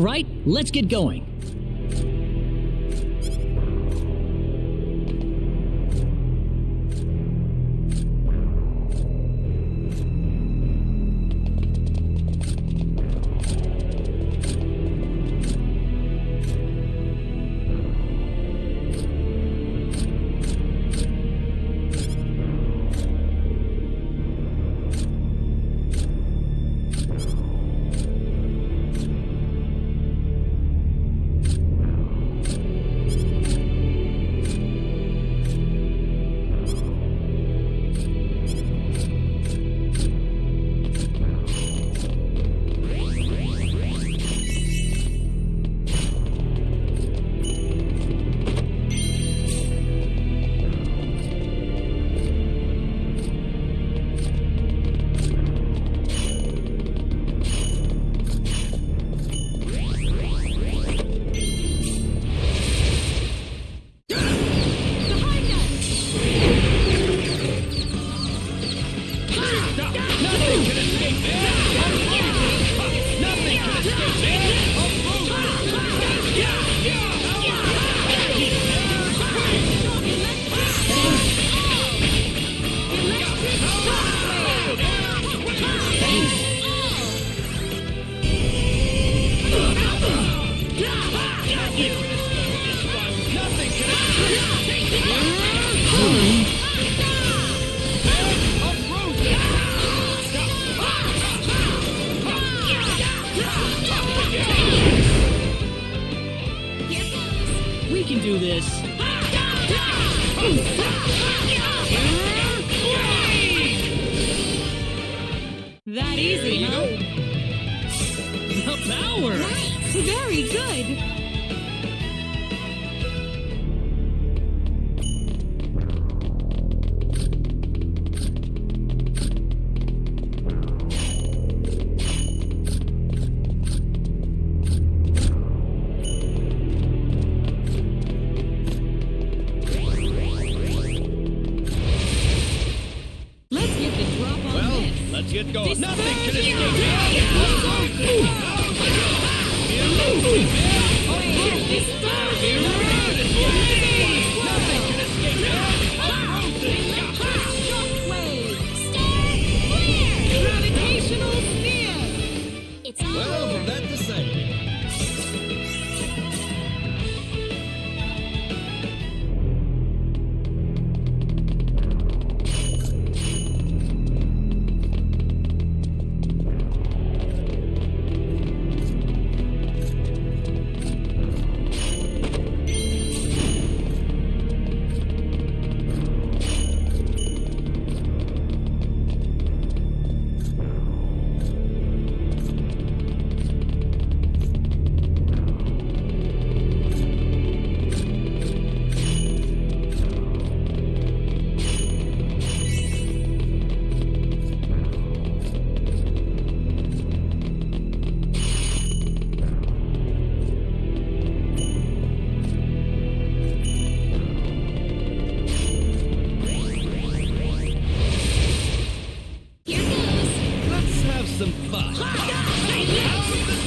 right, let's get going. We can do this. That easy, huh? The power! Nice. Very good. Let's get going. Nothing can escape It's all over. That decided. Some fun. Nothing can escape this.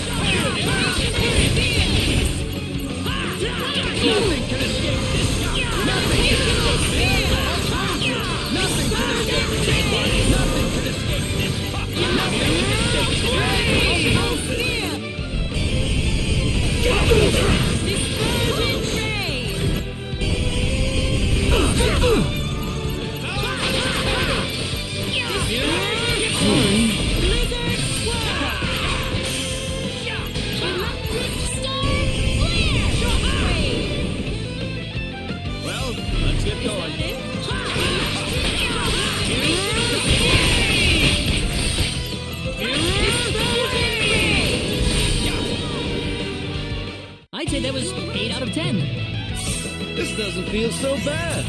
Nothing can escape this. Nothing can escape this. Nothing can escape this. Nothing let's get going. I'd say that was 8 out of 10. This doesn't feel so bad.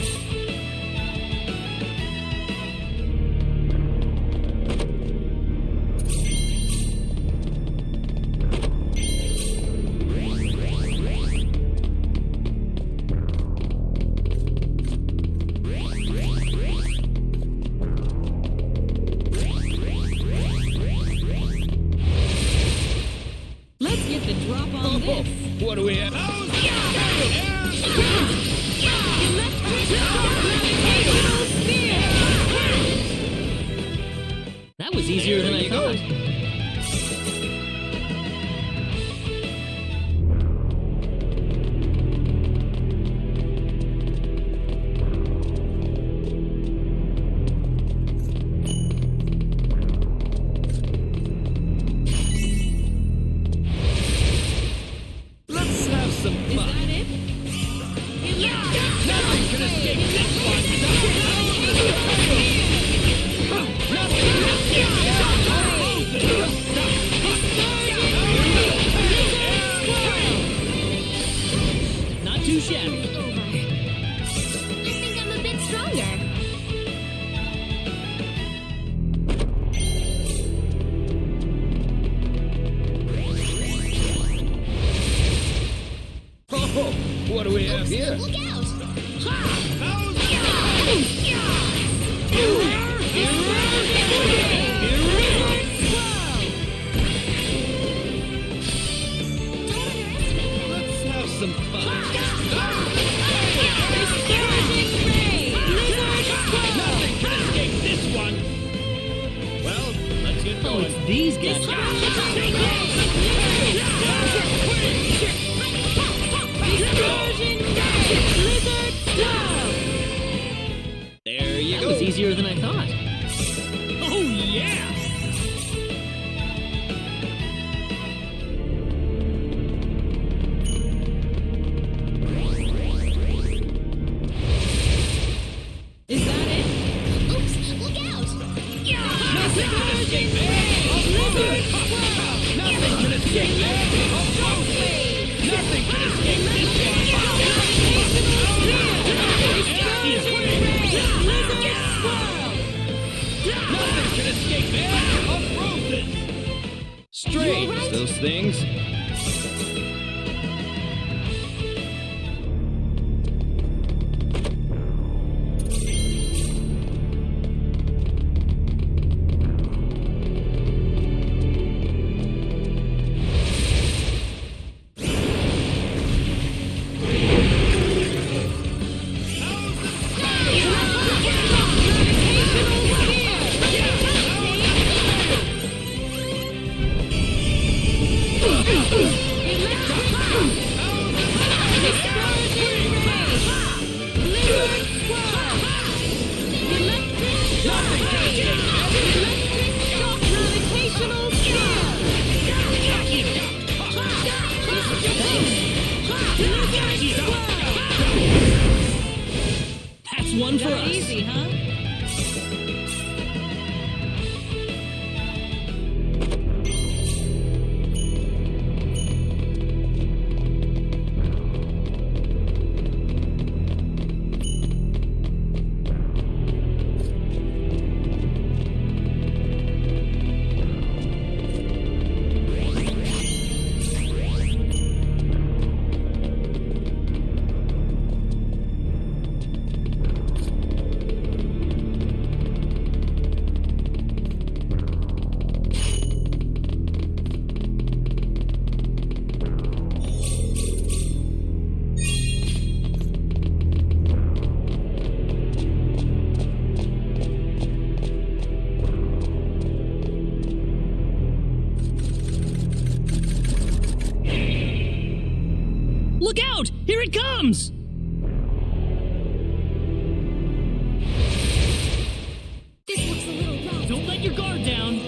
Let's get the drop on. on this. What do we have? That was easier than I thought. Let's have some Is fun. that it? Nothing can escape this one. Not too shabby. I think I'm a bit stronger. Oh, what do we have here? Look out! Let's have some fun. Nothing can escape this one. Well, let's get Oh, going. it's these guys. There you That go. was easier than I thought. Oh, yeah. Is that it? Oops, look out! Nothing can escape this. Nothing can escape this. Nothing can escape this Nothing can escape this. Frozen. Strange, those things. That's one for That us. easy, huh? Look out! Here it comes! This looks a little rough. Don't let your guard down.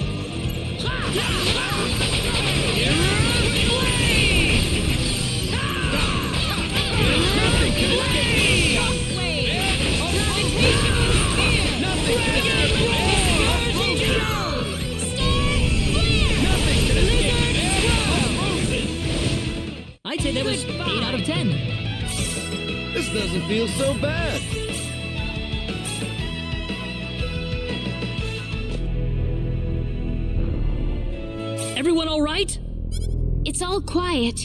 I'd say that was 8 out of 10. This doesn't feel so bad. Everyone all right? It's all quiet.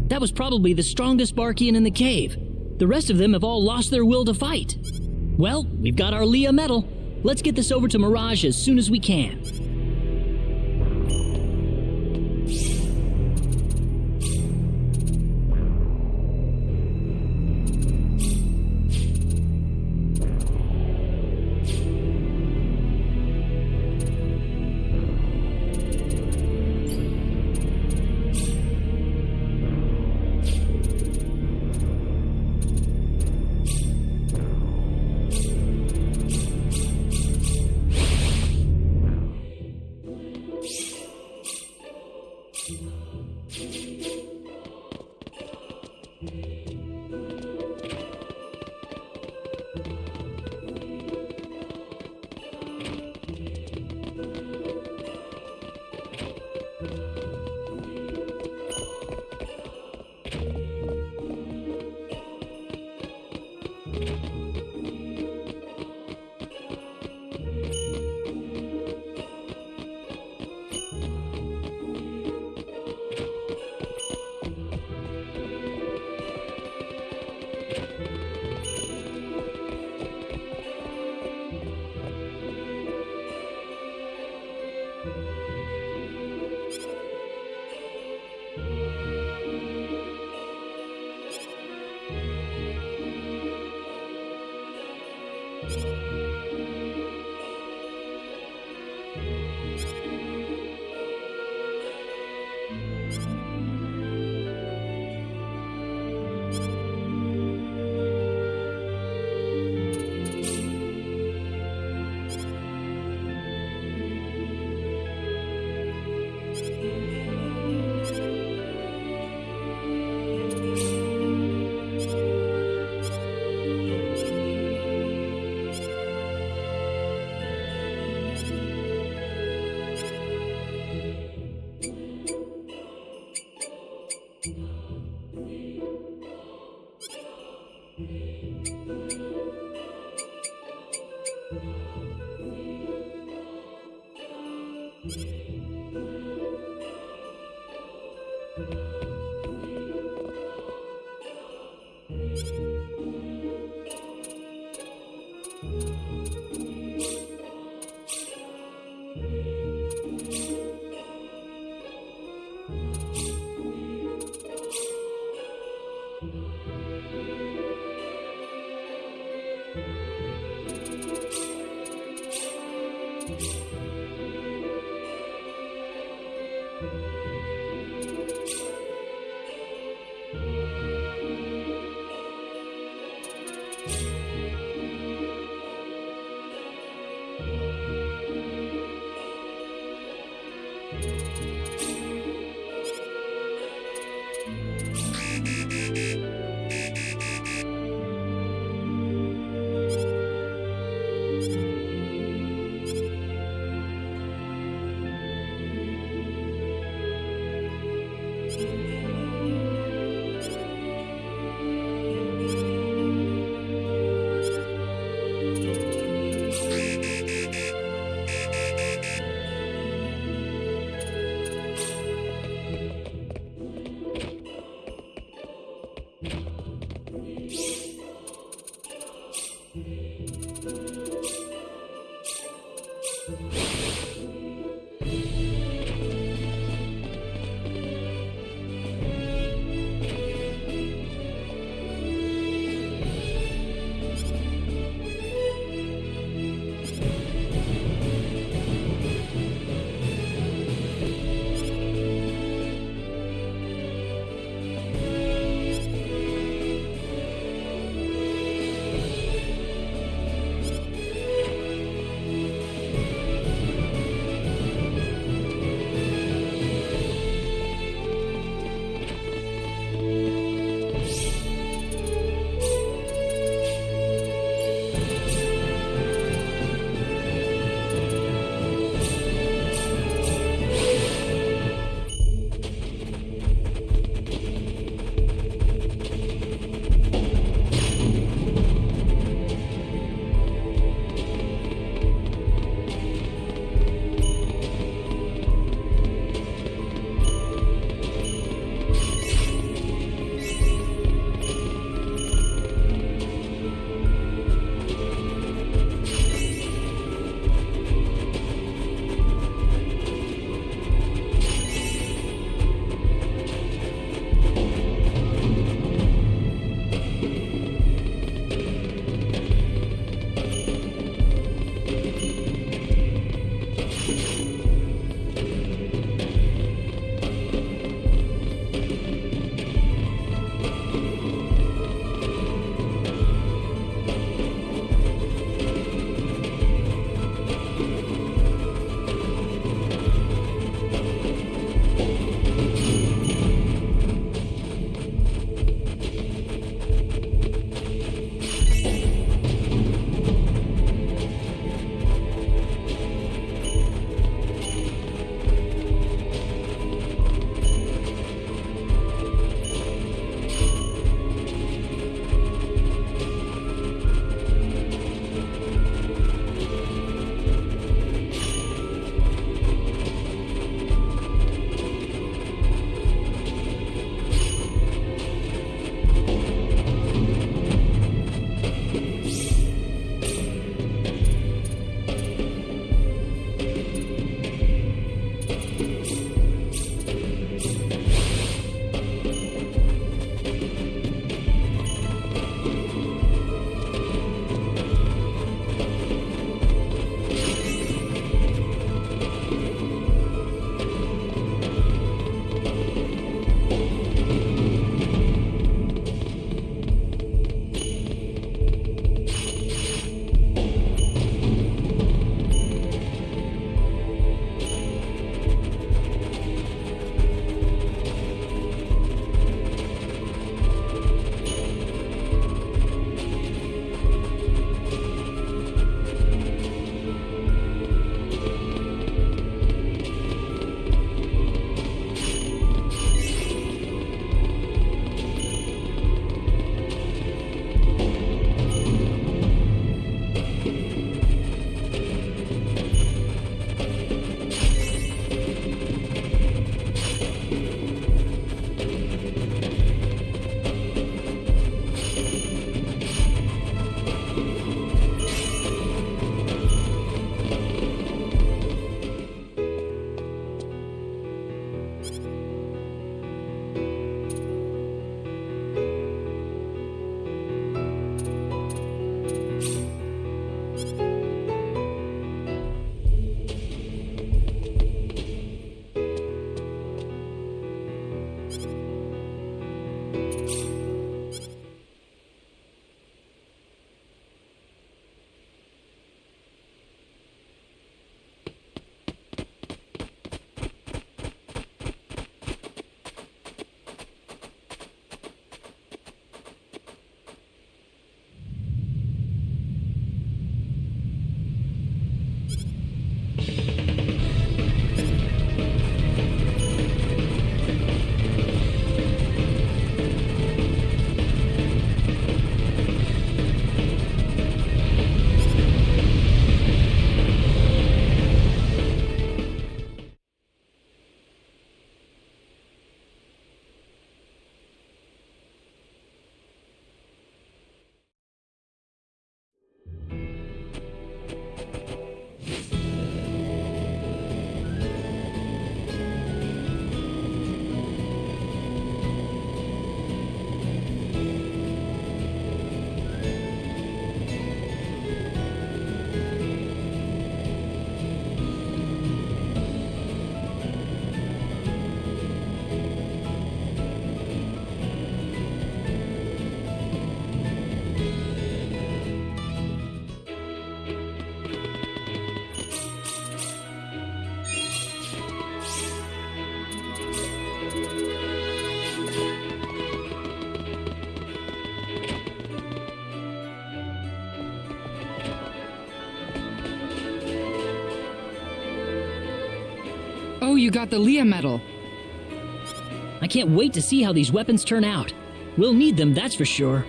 That was probably the strongest Barkian in the cave. The rest of them have all lost their will to fight. Well, we've got our Leah medal. Let's get this over to Mirage as soon as we can. you got the Leah medal. I can't wait to see how these weapons turn out. We'll need them, that's for sure.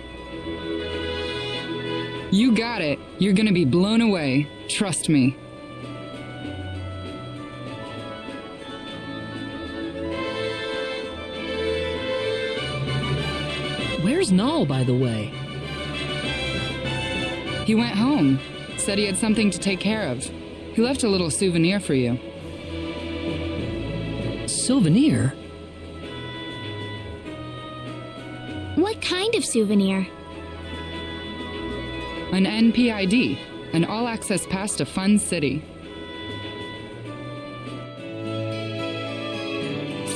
You got it. You're gonna be blown away. Trust me. Where's Nal, by the way? He went home. Said he had something to take care of. He left a little souvenir for you. Souvenir? What kind of souvenir? An NPID, an all-access pass to Fun City.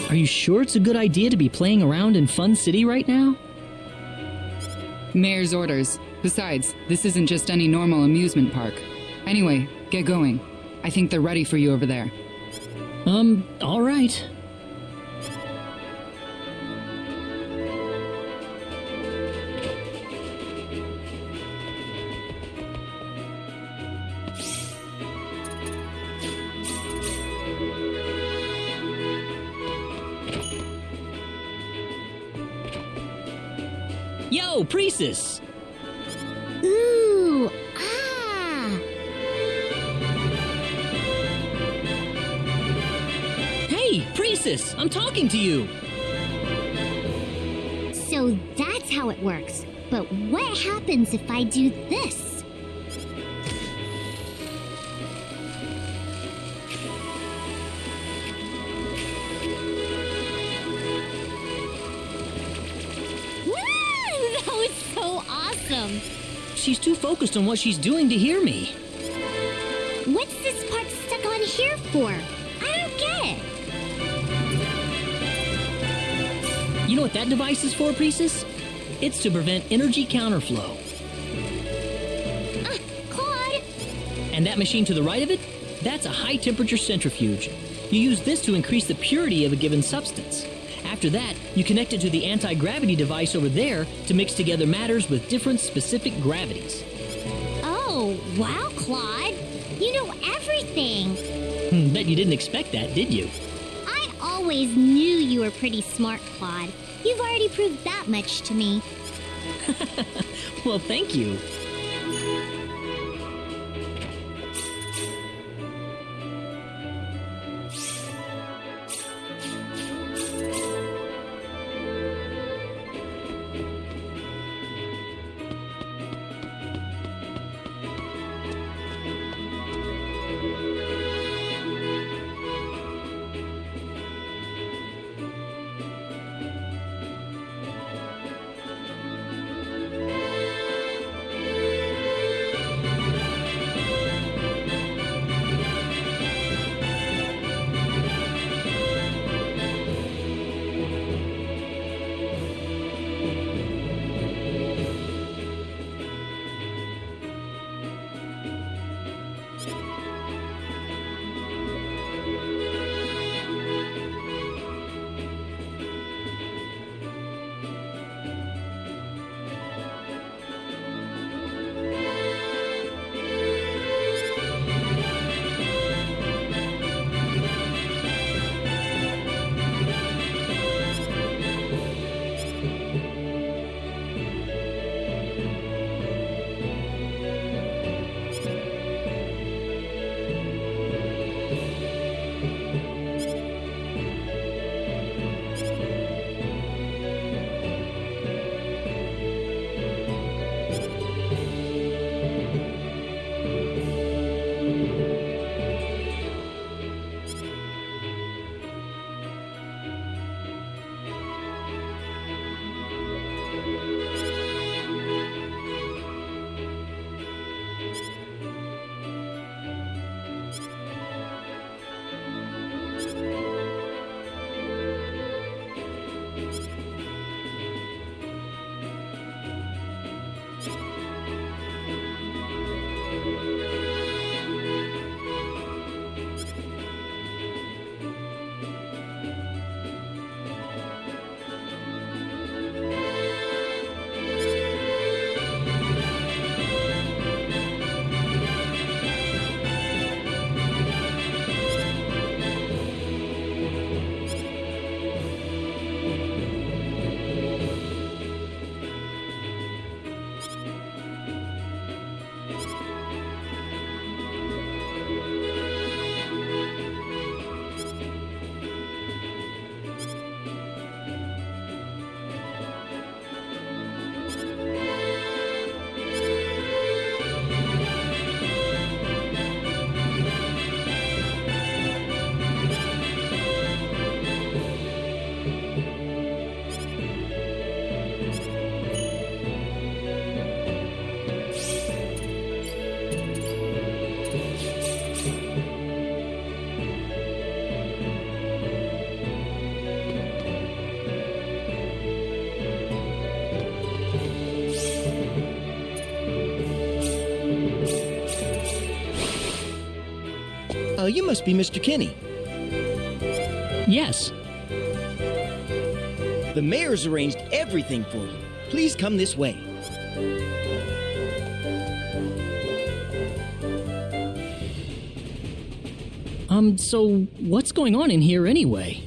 Are you sure it's a good idea to be playing around in Fun City right now? Mayor's orders. Besides, this isn't just any normal amusement park. Anyway, get going. I think they're ready for you over there. All right. Yo, Priestess! Ooh, ah! Hey, Priestess! I'm talking to you! So that's how it works. But what happens if I do this? That was so awesome! She's too focused on what she's doing to hear me. What's this part stuck on here for? I don't get it. You know what that device is for, Priestess? It's to prevent energy counterflow. Claude! And that machine to the right of it? That's a high-temperature centrifuge. You use this to increase the purity of a given substance. After that, you connect it to the anti-gravity device over there to mix together matters with different specific gravities. Oh, wow, Claude. You know everything. Bet you didn't expect that, did you? I always knew you were pretty smart, Claude. You've already proved that much to me. Well, thank you. you must be Mr. Kinney. Yes. The mayor's arranged everything for you. Please come this way. So what's going on in here anyway?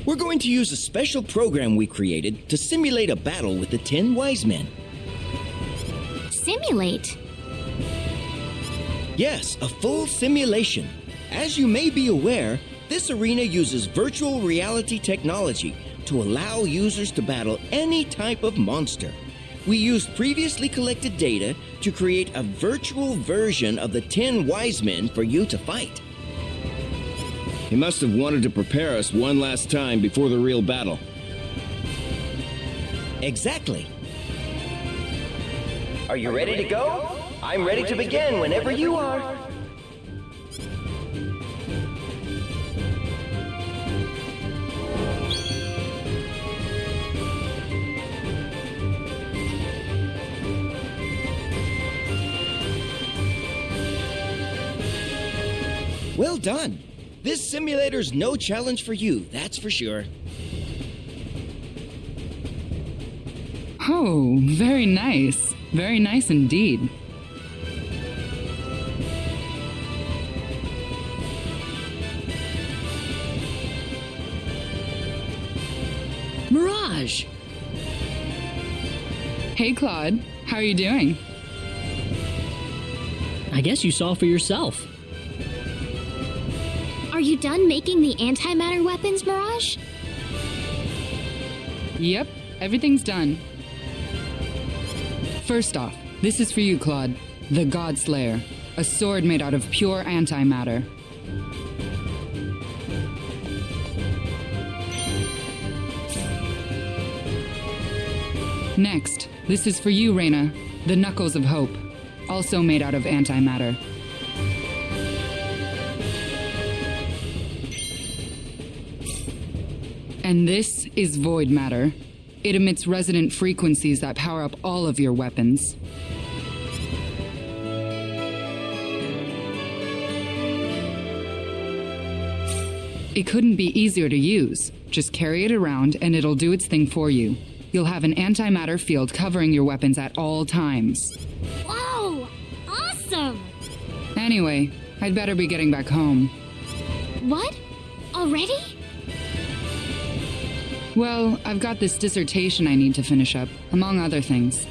We're going to use a special program we created to simulate a battle with the 10 wise men. Simulate? Yes, a full simulation. As you may be aware, this arena uses virtual reality technology to allow users to battle any type of monster. We used previously collected data to create a virtual version of the 10 wise men for you to fight. He must have wanted to prepare us one last time before the real battle. Exactly. Are you ready to go? I'm ready to begin whenever you are. Well done. This simulator's no challenge for you, that's for sure. Oh, very nice. Very nice indeed. Mirage! Hey, Claude. How are you doing? I guess you saw for yourself. Are you done making the antimatter weapons, Mirage? Yep, everything's done. First off, this is for you, Claude. The God Slayer. A sword made out of pure antimatter. Next, this is for you, Reyna. The Knuckles of Hope. Also made out of antimatter. And this is void matter. It emits resonant frequencies that power up all of your weapons. It couldn't be easier to use. Just carry it around and it'll do its thing for you. You'll have an antimatter field covering your weapons at all times. Whoa! Awesome! Anyway, I'd better be getting back home. What? Already? Well, I've got this dissertation I need to finish up, among other things.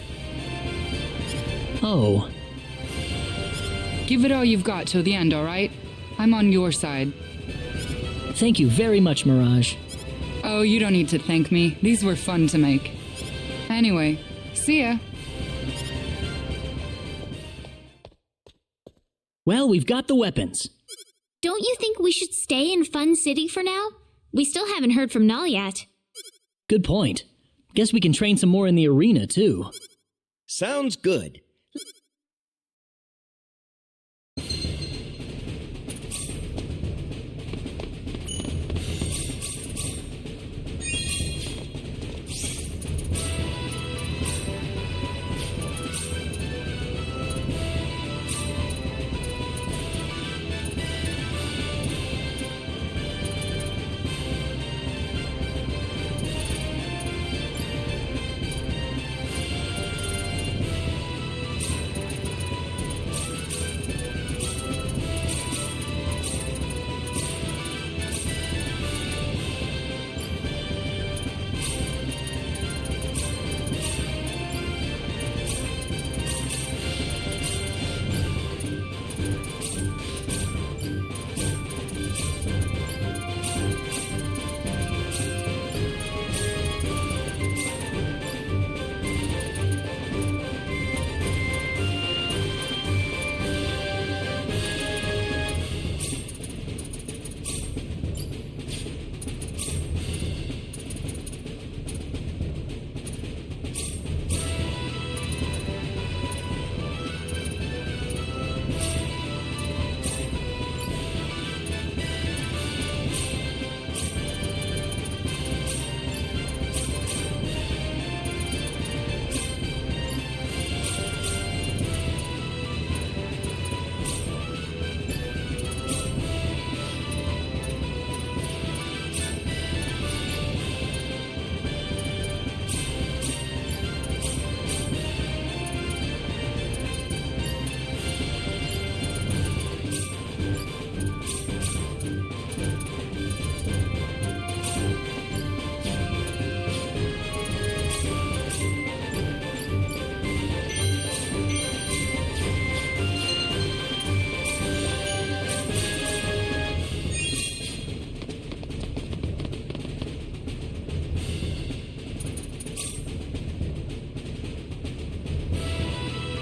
Oh. Give it all you've got till the end, all right? I'm on your side. Thank you very much, Mirage. Oh, you don't need to thank me. These were fun to make. Anyway, see ya. Well, we've got the weapons. Don't you think we should stay in Fun City for now? We still haven't heard from Null yet. Good point. Guess we can train some more in the arena, too. Sounds good.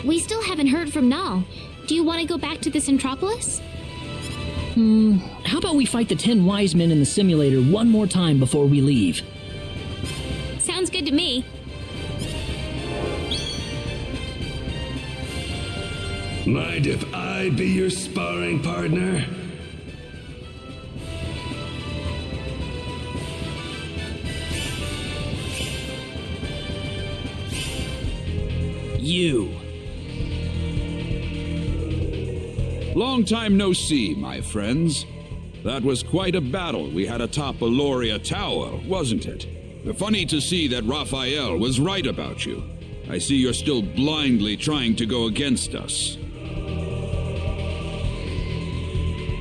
We still haven't heard from Null. Do you want to go back to the Centropolis? How about we fight the 10 wise men in the simulator one more time before we leave? Sounds good to me. Mind if I be your sparring partner? You. Long time no see, my friends. That was quite a battle we had atop Aloria Tower, wasn't it? Funny to see that Raphael was right about you. I see you're still blindly trying to go against us.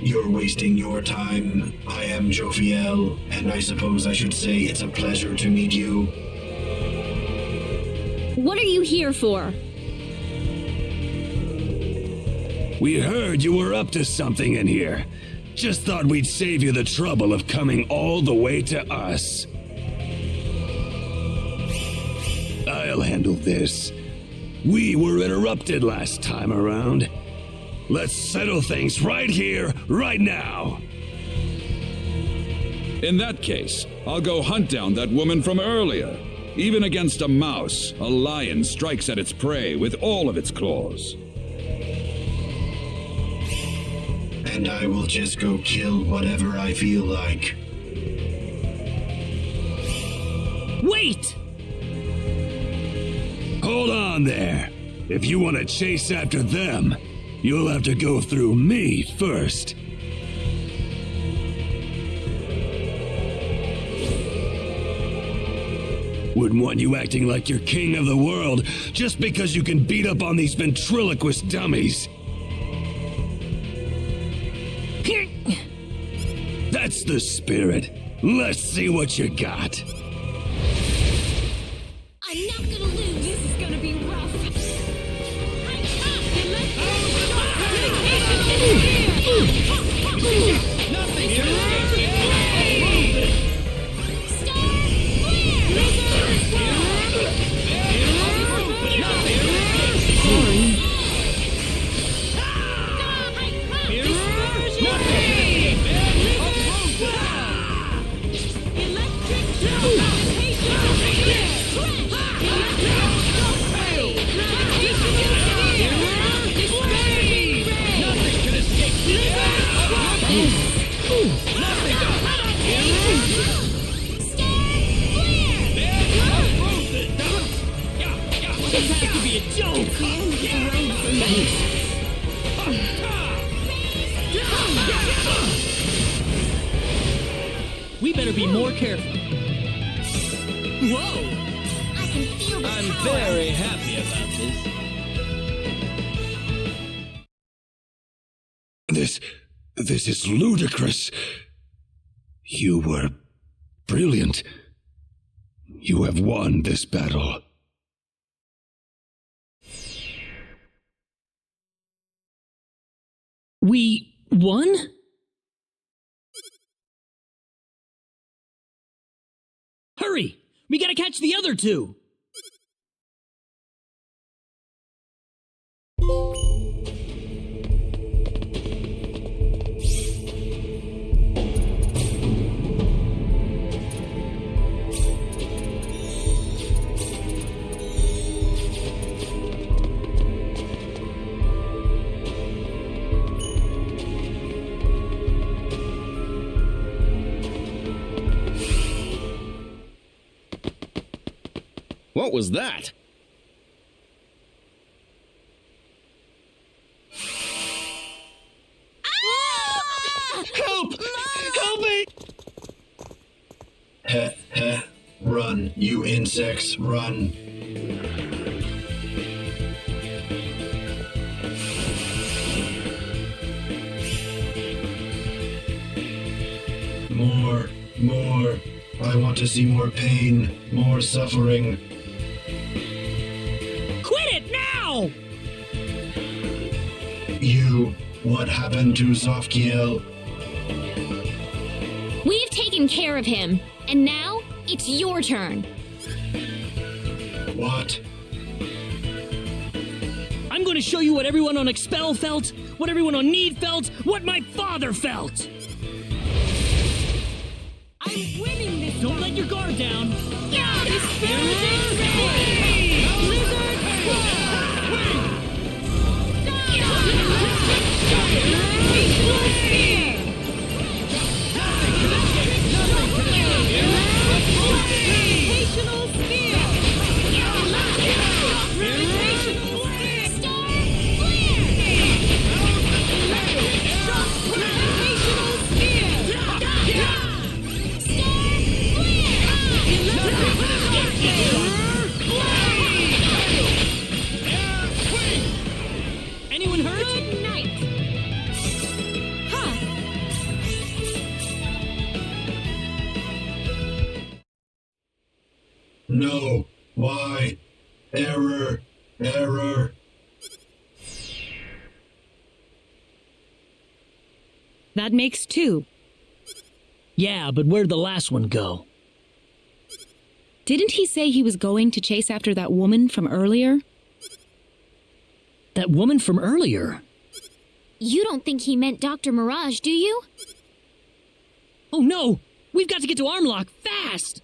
You're wasting your time. I am Raphael, and I suppose I should say it's a pleasure to meet you. What are you here for? We heard you were up to something in here. Just thought we'd save you the trouble of coming all the way to us. I'll handle this. We were interrupted last time around. Let's settle things right here, right now. In that case, I'll go hunt down that woman from earlier. Even against a mouse, a lion strikes at its prey with all of its claws. And I will just go kill whatever I feel like. Wait! Hold on there. If you want to chase after them, you'll have to go through me first. Wouldn't want you acting like you're king of the world just because you can beat up on these ventriloquist dummies. That's the spirit. Let's see what you got. I'm not gonna lose. This is gonna be rough. Nothing here! We better be more careful. Whoa! I can feel the I'm power. very happy about this. This is ludicrous. You were brilliant. You have won this battle. We won? Hurry! We gotta catch the other two! What was that? Help! Help me! Heh, heh. Run, you insects, run. More. I want to see more pain, more suffering. Quit it now! What happened to Zadkiel? We've taken care of him, and now it's your turn. What? I'm to show you what everyone on Expel felt, what everyone on Need felt, what my father felt. I'm winning this. Don't let your guard down. Yeah, disparaging ray. Lizard claw. Gravitational spear. Gravitational spear. Gravitational spear. Star flare. Gravitational spear. Anyone hurt? Good night. No. Why? Error. Error. That makes 2. Yeah, but where'd the last one go? Didn't he say he was going to chase after that woman from earlier? That woman from earlier? You don't think he meant Dr. Mirage, do you? Oh no! We've got to get to Armlock fast!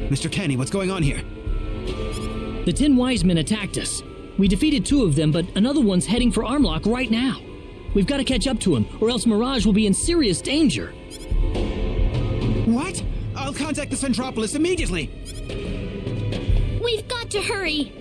Mr. Kenny, what's going on here? The 10 wise men attacked us. We defeated 2 of them, but another one's heading for Armlock right now. We've got to catch up to him, or else Mirage will be in serious danger. What? I'll contact the Centropolis immediately. We've got to hurry!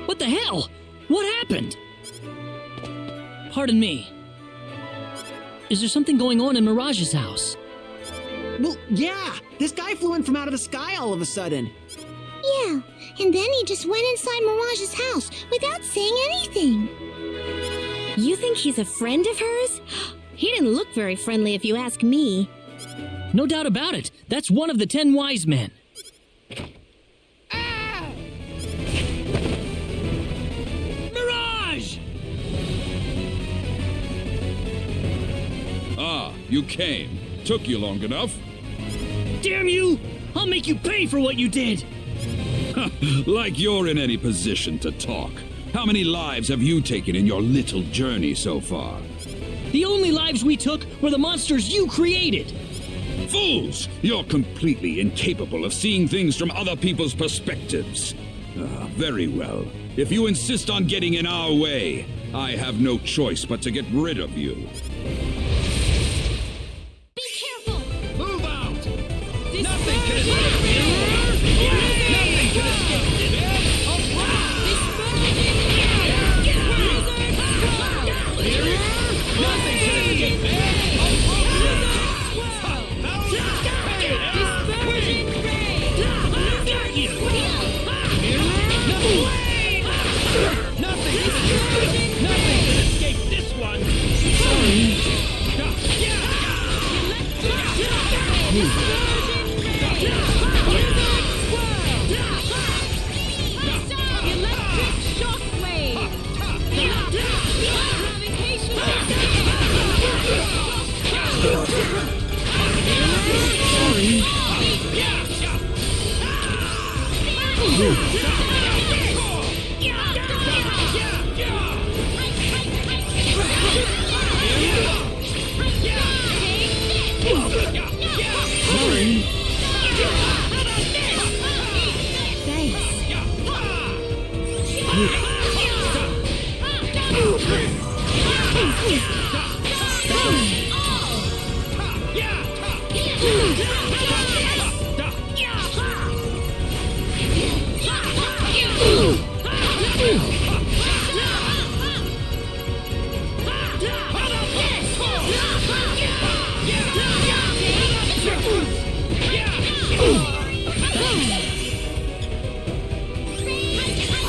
What the hell? What happened? Pardon me. Is there something going on in Mirage's house? Well, yeah. This guy flew in from out of the sky all of a sudden. Yeah, and then he just went inside Mirage's house without saying anything. You think he's a friend of hers? He didn't look very friendly if you ask me. No doubt about it. That's one of the 10 wise men. Mirage! Ah, you came. Took you long enough. Damn you! I'll make you pay for what you did! Like you're in any position to talk. How many lives have you taken in your little journey so far? The only lives we took were the monsters you created! Fools! You're completely incapable of seeing things from other people's perspectives. Very well. If you insist on getting in our way, I have no choice but to get rid of you. Be careful! Move out! Nothing can escape this! Nothing can escape this! Nothing can escape this! Nothing can escape this one! Electric shockwave!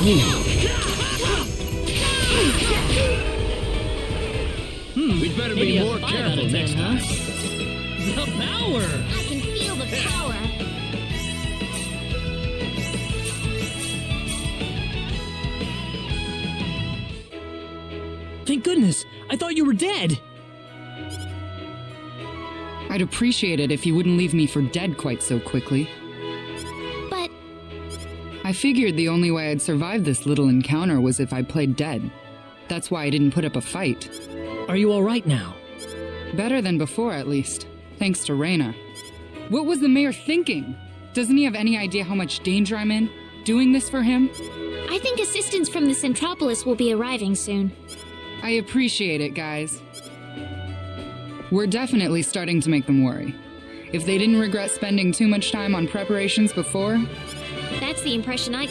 We'd better Maybe be a more 5 out careful of 10, next huh? time. The power! I can feel the power. Thank goodness! I thought you were dead! I'd appreciate it if you wouldn't leave me for dead quite so quickly. But I figured the only way I'd survive this little encounter was if I played dead. That's why I didn't put up a fight. Are you alright now? Better than before, at least. Thanks to Reyna. What was the mayor thinking? Doesn't he have any idea how much danger I'm in? Doing this for him? I think assistance from the Centropolis will be arriving soon. I appreciate it, guys. We're definitely starting to make them worry. If they didn't regret spending too much time on preparations before, That's the impression I...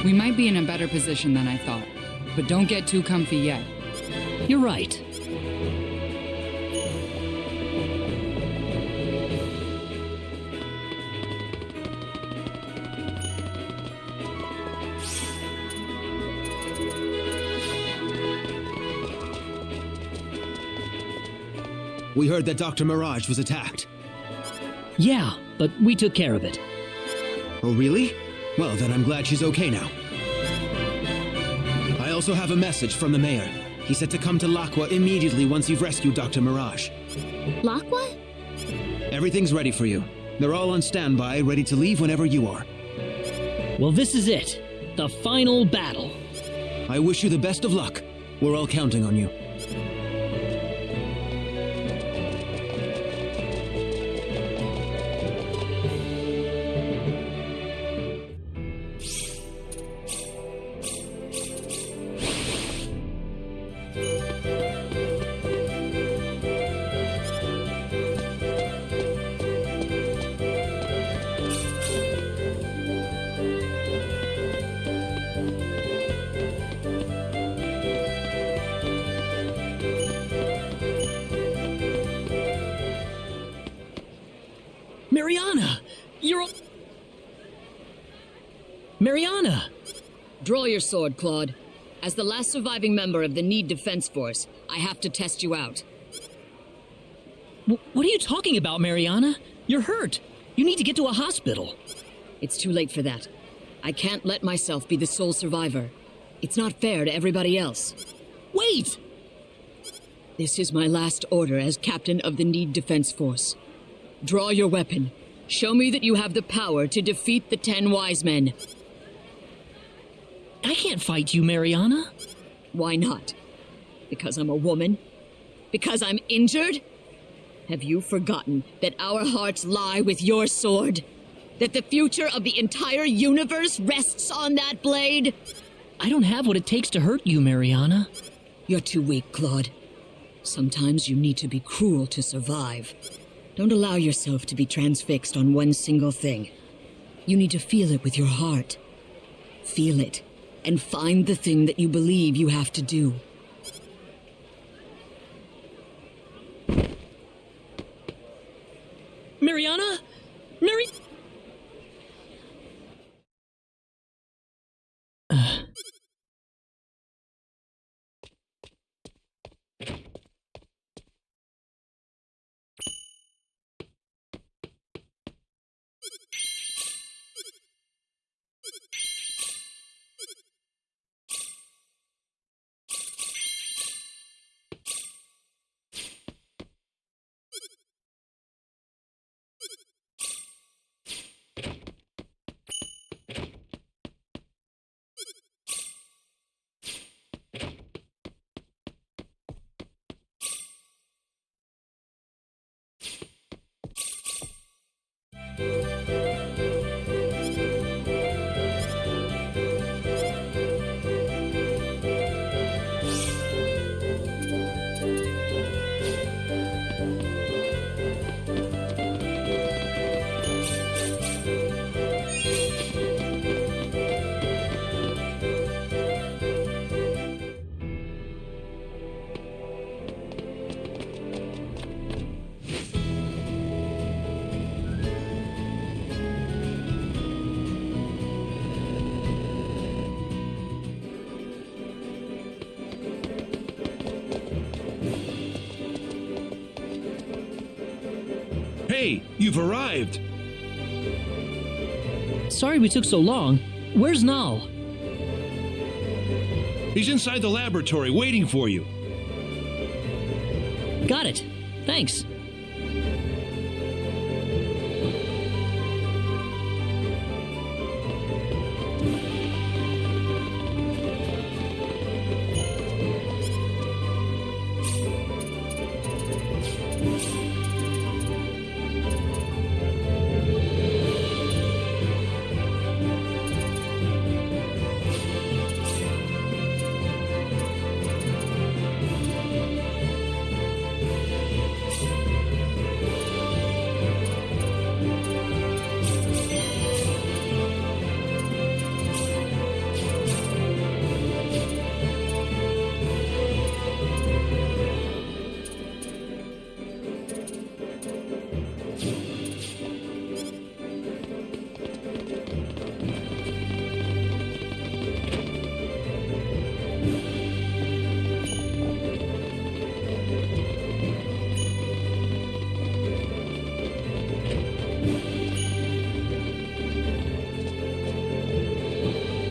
we might be in a better position than I thought. But don't get too comfy yet. You're right. We heard that Dr. Mirage was attacked. Yeah, but we took care of it. Oh, really? Well, then I'm glad she's okay now. I also have a message from the mayor. He said to come to Laqua immediately once you've rescued Dr. Mirage. Laqua? Everything's ready for you. They're all on standby, ready to leave whenever you are. Well, this is it. The final battle. I wish you the best of luck. We're all counting on you. Mariana! You're... Mariana! Draw your sword, Claude. As the last surviving member of the Need Defense Force, I have to test you out. What are you talking about, Mariana? You're hurt. You need to get to a hospital. It's too late for that. I can't let myself be the sole survivor. It's not fair to everybody else. Wait! This is my last order as captain of the Need Defense Force. Draw your weapon. Show me that you have the power to defeat the 10 Wise Men. I can't fight you, Mariana. Why not? Because I'm a woman? Because I'm injured? Have you forgotten that our hearts lie with your sword? That the future of the entire universe rests on that blade? I don't have what it takes to hurt you, Mariana. You're too weak, Claude. Sometimes you need to be cruel to survive. Don't allow yourself to be transfixed on one single thing. You need to feel it with your heart. Feel it, and find the thing that you believe you have to do. Mariana? You've arrived! Sorry we took so long. Where's Nal? He's inside the laboratory waiting for you. Got it. Thanks.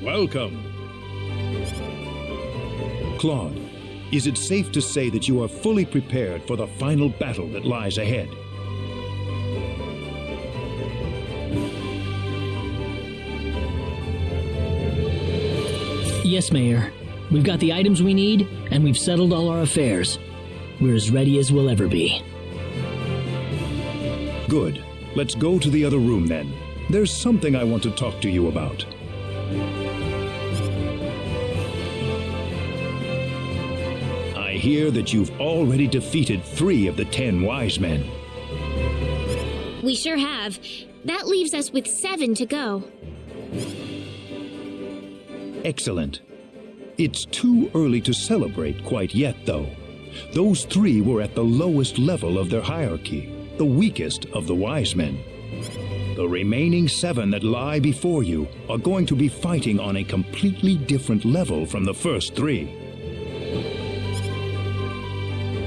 Welcome. Claude, is it safe to say that you are fully prepared for the final battle that lies ahead? Yes, Mayor. We've got the items we need, and we've settled all our affairs. We're as ready as we'll ever be. Good. Let's go to the other room then. There's something I want to talk to you about. I hear that you've already defeated 3 of the 10 wise men. We sure have. That leaves us with 7 to go. Excellent. It's too early to celebrate quite yet, though. Those 3 were at the lowest level of their hierarchy, the weakest of the wise men. The remaining 7 that lie before you are going to be fighting on a completely different level from the first 3.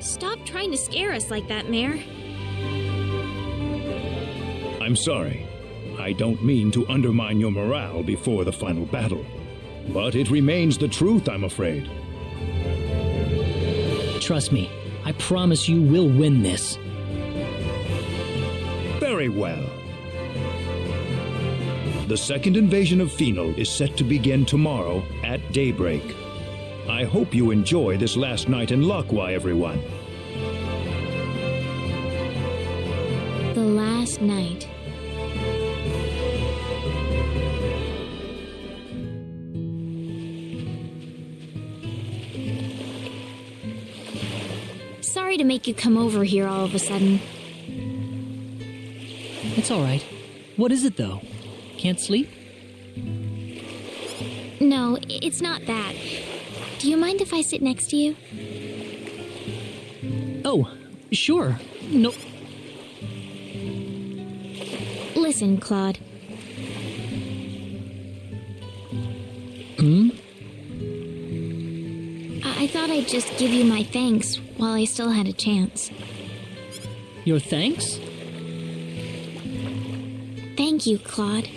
Stop trying to scare us like that, Mayor. I'm sorry. I don't mean to undermine your morale before the final battle. But it remains the truth, I'm afraid. Trust me, I promise you we'll win this. Very well. The second invasion of Phenol is set to begin tomorrow at daybreak. I hope you enjoy this last night in Laqua, everyone. The last night. Sorry to make you come over here all of a sudden. It's all right. What is it, though? Can't sleep? No, it's not that. Do you mind if I sit next to you? Oh, sure. No. Listen, Claude. I thought I'd just give you my thanks while I still had a chance. Your thanks? Thank you, Claude.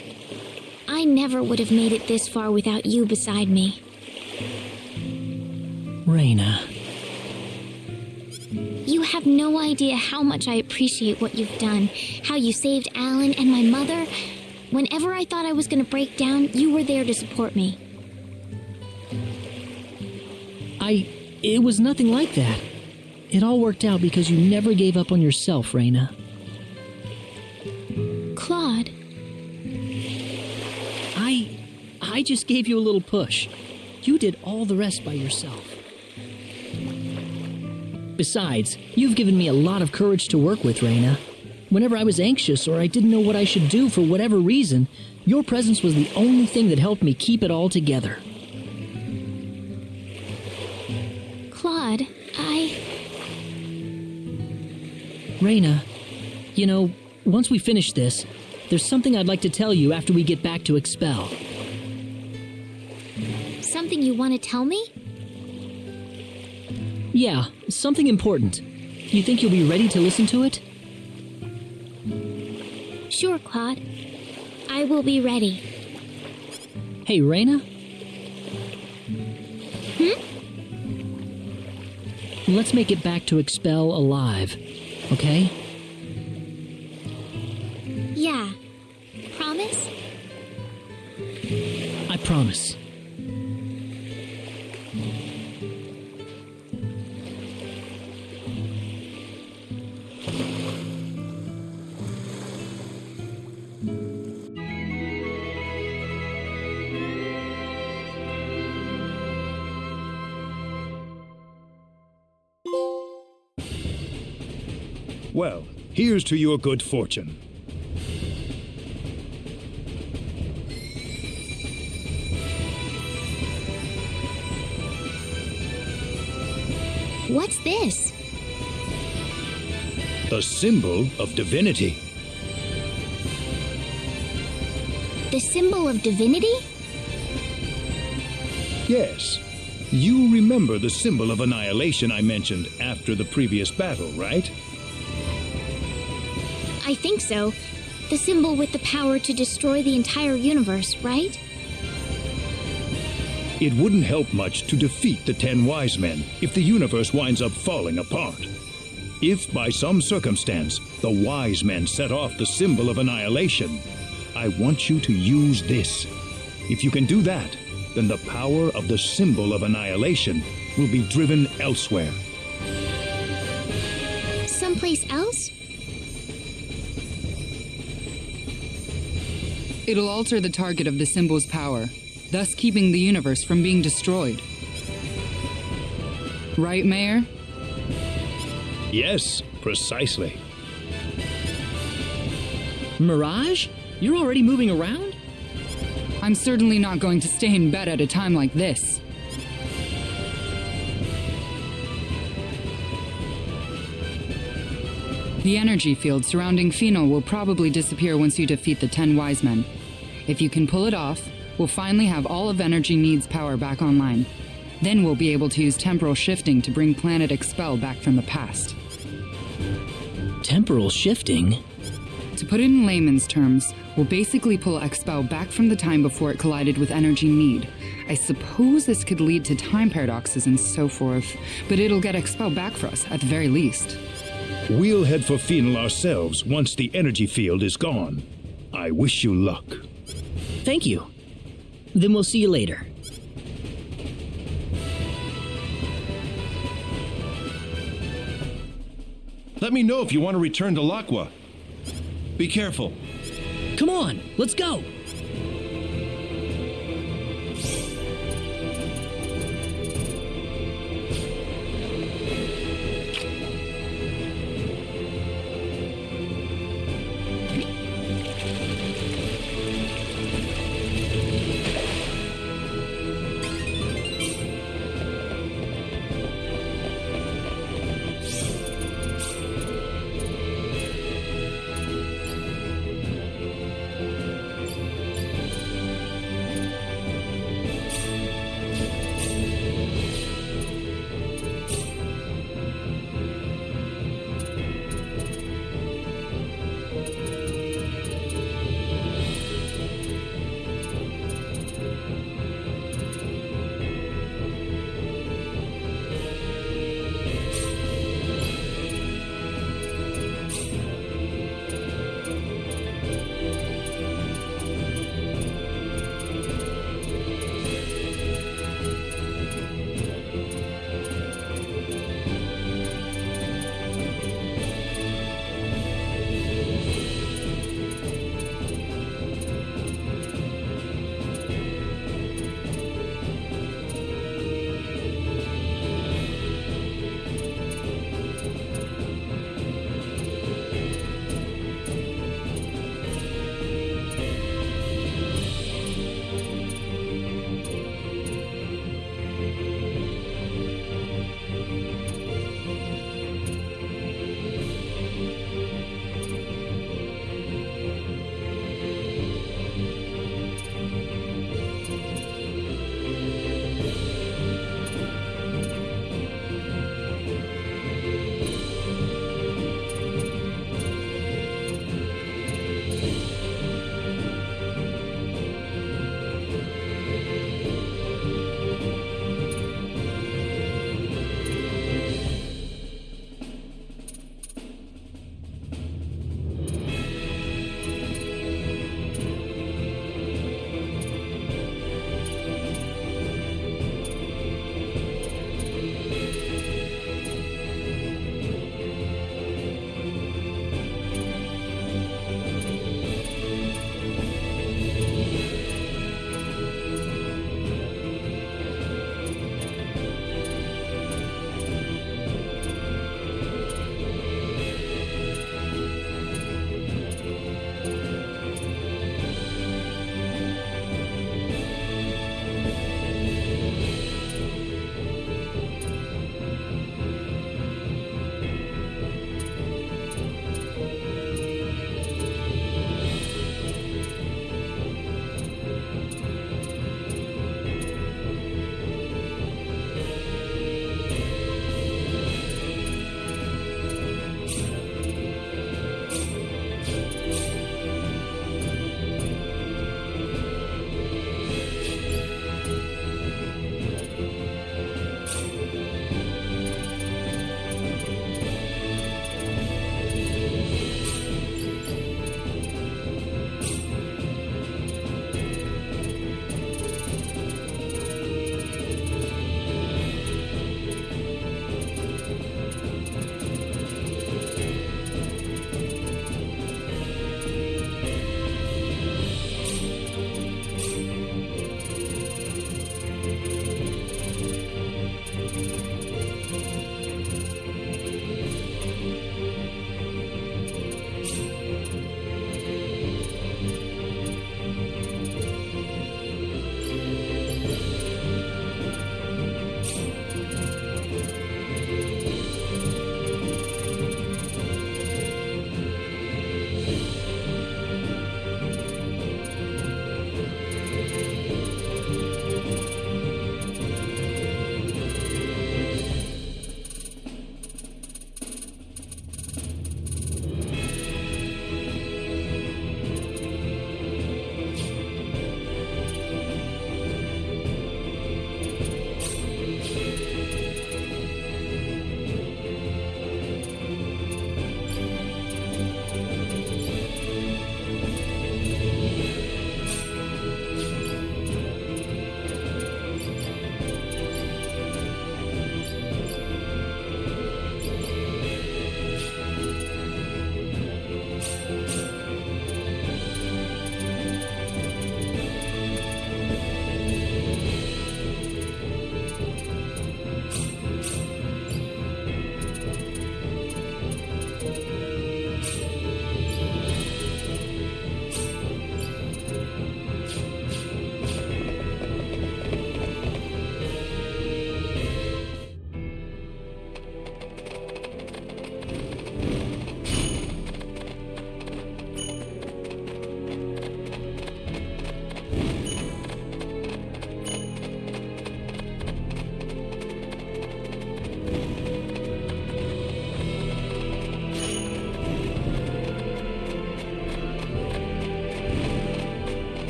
I never would have made it this far without you beside me. Raina. You have no idea how much I appreciate what you've done, how you saved Alan and my mother. Whenever I thought I was going to break down, you were there to support me. It was nothing like that. It all worked out because you never gave up on yourself, Raina. Claude. I just gave you a little push. You did all the rest by yourself. Besides, you've given me a lot of courage to work with, Raina. Whenever I was anxious or I didn't know what I should do for whatever reason, your presence was the only thing that helped me keep it all together. Claude, Raina, you know, once we finish this, there's something I'd like to tell you after we get back to Expel. Something you want to tell me? Yeah, something important. You think you'll be ready to listen to it? Sure, Claude. I will be ready. Hey, Reyna? Let's make it back to Expel alive, okay? Yeah. Promise? I promise. Well, here's to your good fortune. What's this? The symbol of divinity. The symbol of divinity? Yes. You remember the symbol of annihilation I mentioned after the previous battle, right? I think so. The symbol with the power to destroy the entire universe, right? It wouldn't help much to defeat the 10 wise men if the universe winds up falling apart. If by some circumstance the wise men set off the symbol of annihilation, I want you to use this. If you can do that, then the power of the symbol of annihilation will be driven elsewhere. Someplace else? It'll alter the target of the symbol's power, thus keeping the universe from being destroyed. Right, Mayor? Yes, precisely. Mirage? You're already moving around? I'm certainly not going to stay in bed at a time like this. The energy field surrounding Phenol will probably disappear once you defeat the 10 wise men. If you can pull it off, we'll finally have all of Energy Need's power back online. Then we'll be able to use temporal shifting to bring planet Expel back from the past. Temporal shifting? To put it in layman's terms, we'll basically pull Expel back from the time before it collided with Energy Need. I suppose this could lead to time paradoxes and so forth, but it'll get Expel back for us, at the very least. We'll head for Phenol ourselves once the energy field is gone. I wish you luck. Thank you. Then we'll see you later. Let me know if you want to return to Laqua. Be careful. Come on, let's go!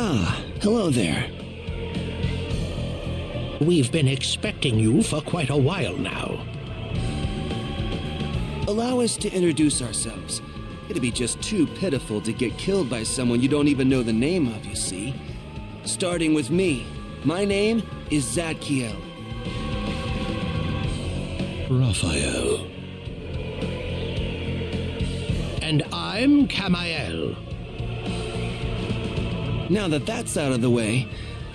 Ah, hello there. We've been expecting you for quite a while now. Allow us to introduce ourselves. It'd be just too pitiful to get killed by someone you don't even know the name of, you see. Starting with me. My name is Zadkiel. Raphael. And I'm Camael. Now that that's out of the way,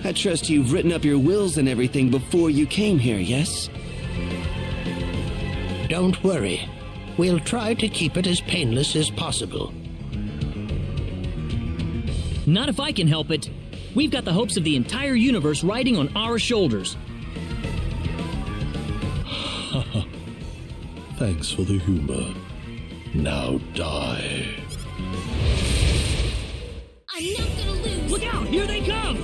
I trust you've written up your wills and everything before you came here, yes? Don't worry. We'll try to keep it as painless as possible. Not if I can help it. We've got the hopes of the entire universe riding on our shoulders. Thanks for the humor. Now die. I'm not gonna lose! Look out! Here they come!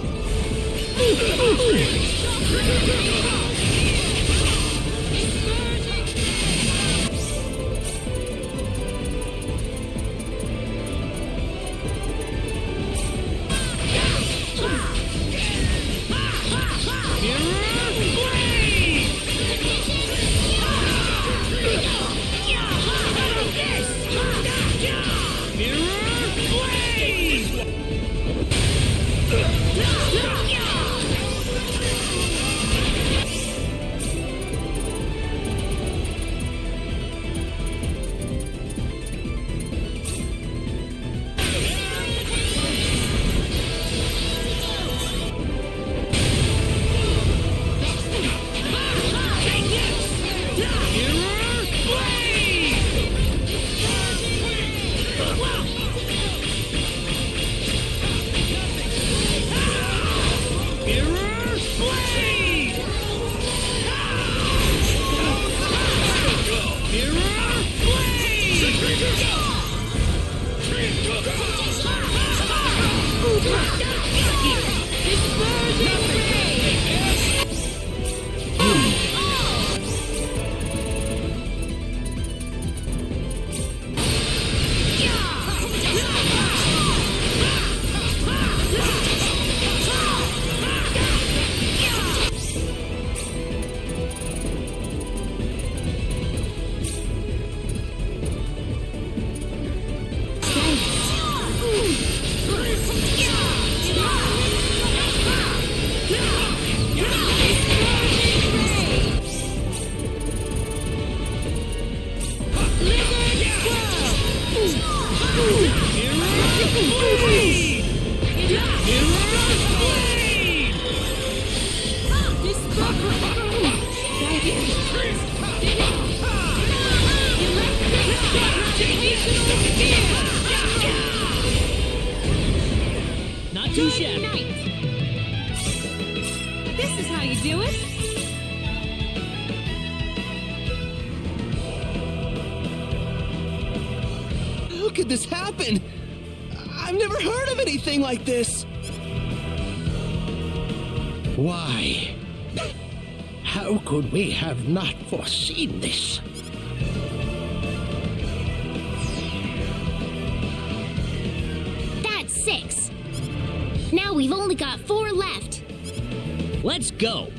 Not too shabby. This is how you do it. How could this happen? I've never heard of anything like this. Why? How could we have not foreseen this? That's 6. Now we've only got 4 left. Let's go.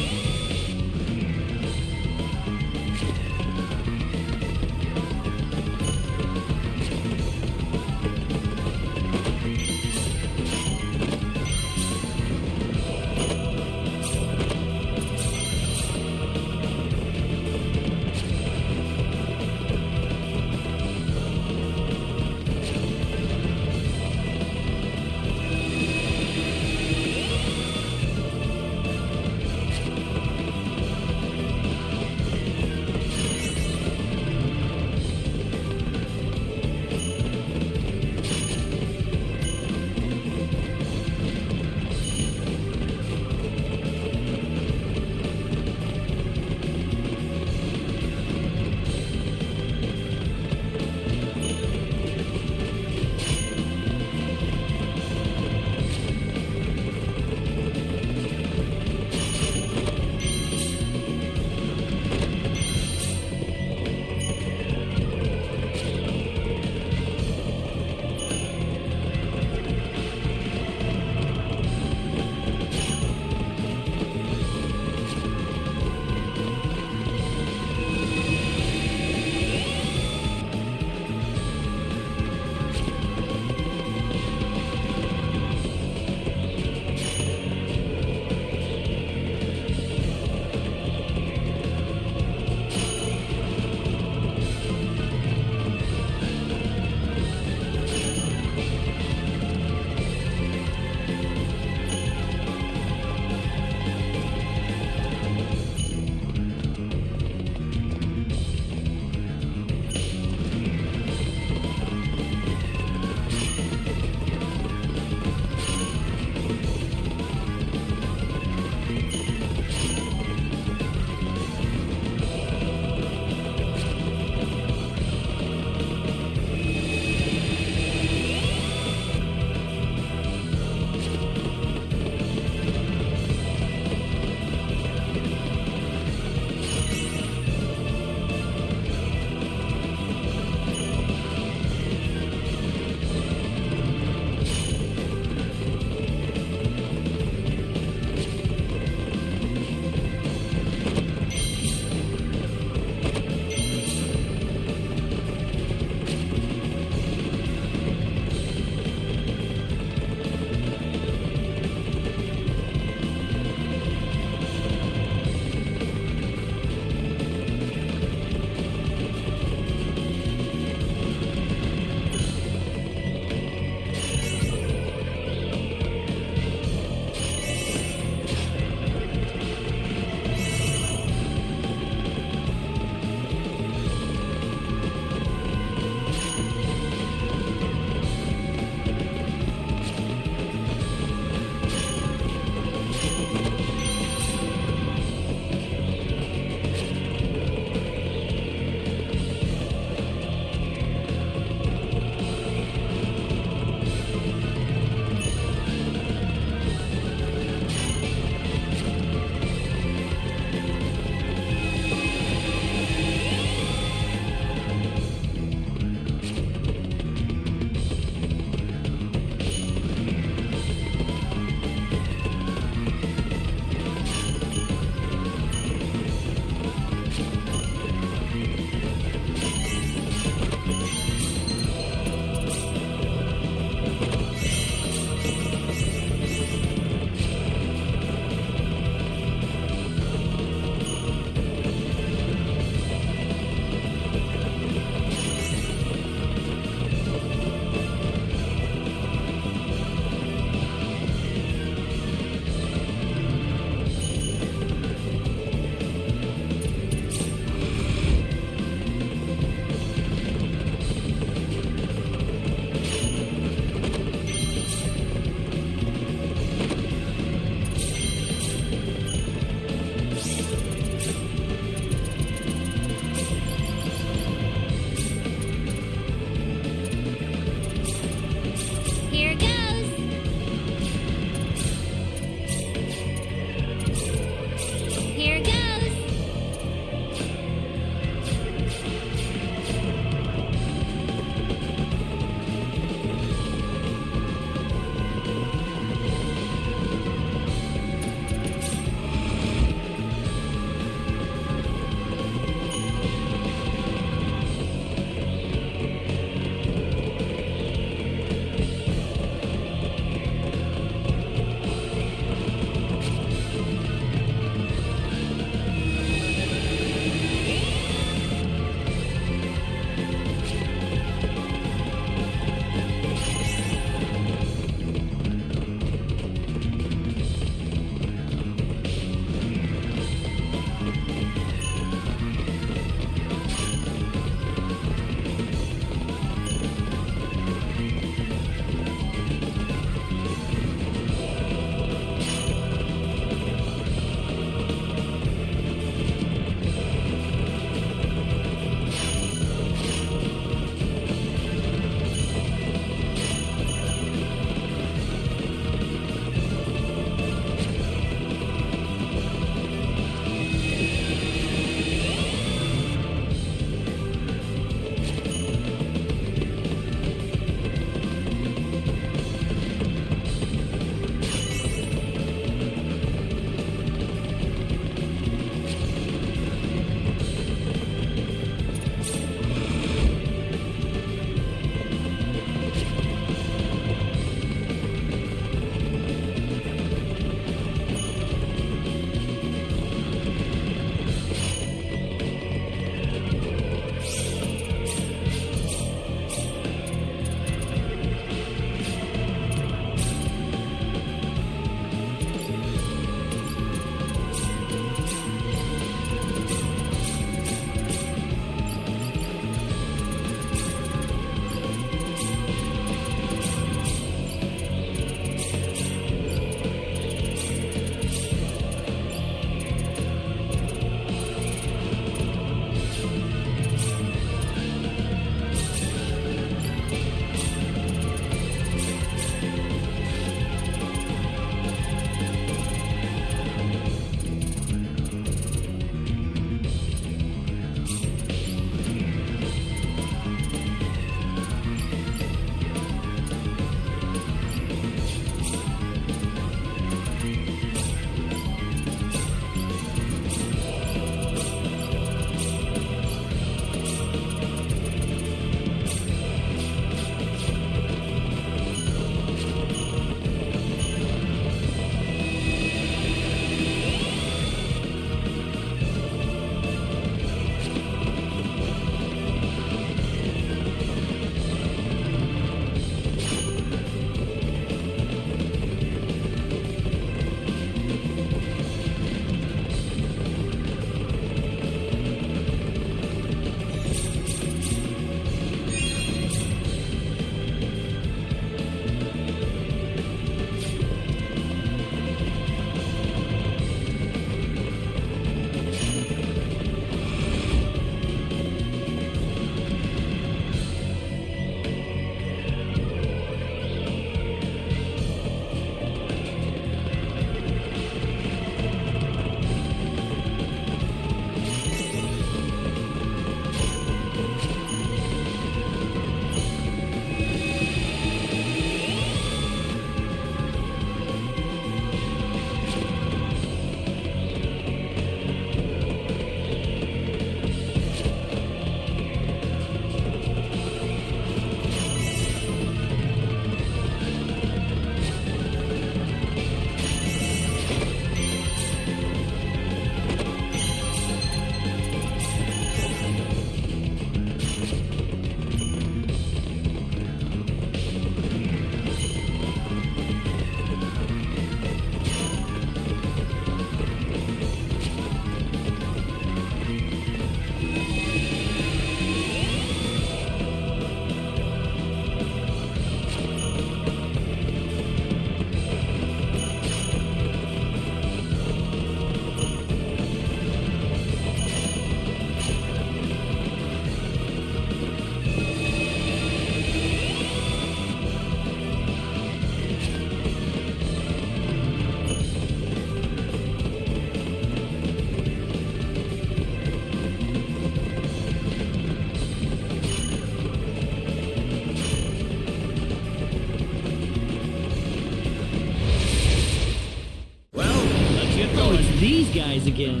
these guys again.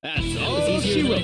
That's all she wrote.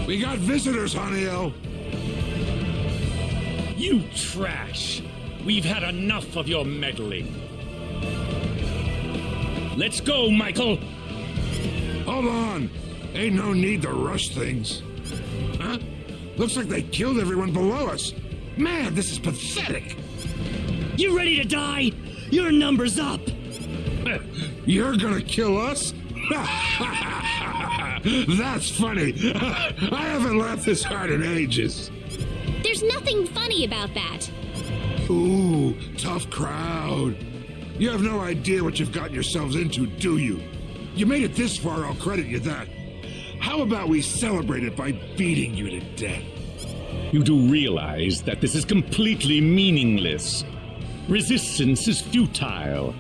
We got visitors, Haniel. You trash! We've had enough of your meddling. Let's go, Michael! Hold on. Ain't no need to rush things. Huh? Looks like they killed everyone below us. Man, this is pathetic. You ready to die? Your number's up. You're gonna kill us? That's funny. I haven't laughed this hard in ages. There's nothing funny about that. Ooh, tough crowd. You have no idea what you've gotten yourselves into, do you? You made it this far, I'll credit you that. How about we celebrate it by beating you to death? You do realize that this is completely meaningless. Resistance is futile.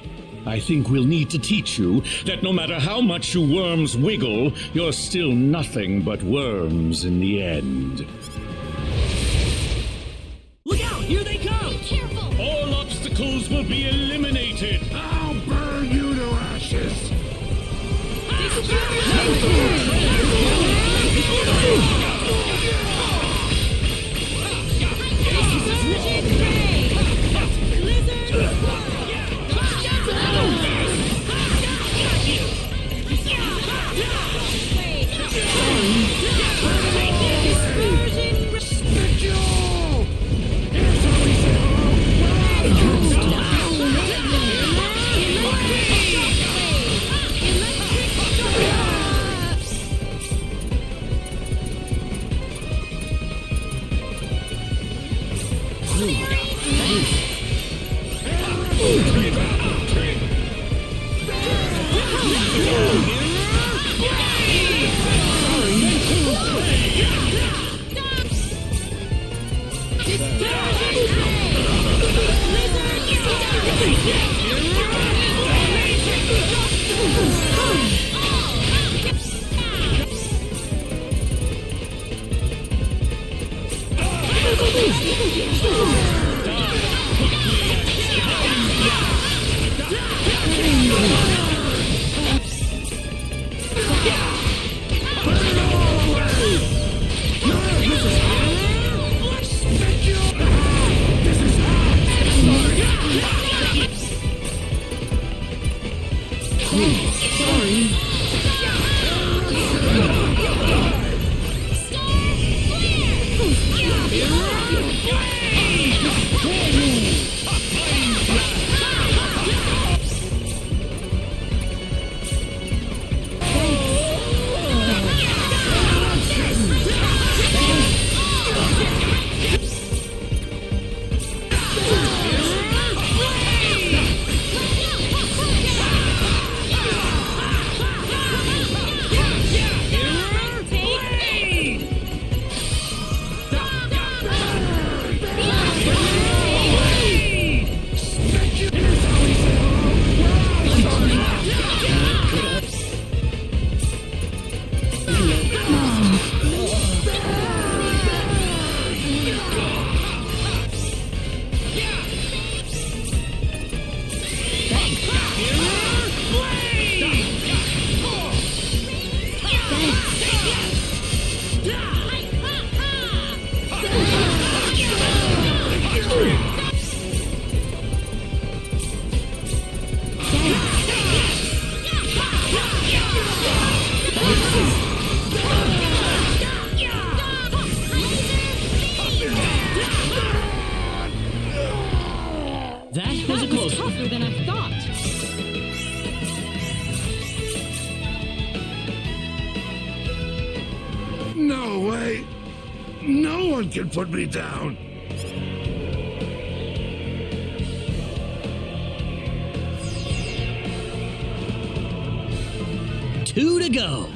I think we'll need to teach you that no matter how much you worms wiggle, you're still nothing but worms in the end. Look out! Here they come! Be careful! All obstacles will be eliminated! I'll burn you to ashes! smoother than I thought. No way! No one can put me down! Two to go.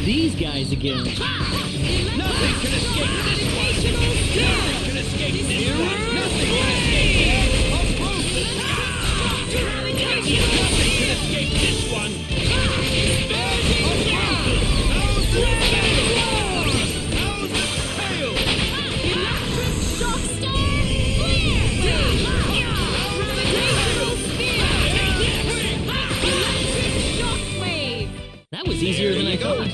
these guys again. Nothing can escape this one! Nothing can escape this one! Nothing can escape this one! Nothing can escape this one! How's the tail? Electric shock star, flare! Electric shockwave! That was easier than I thought.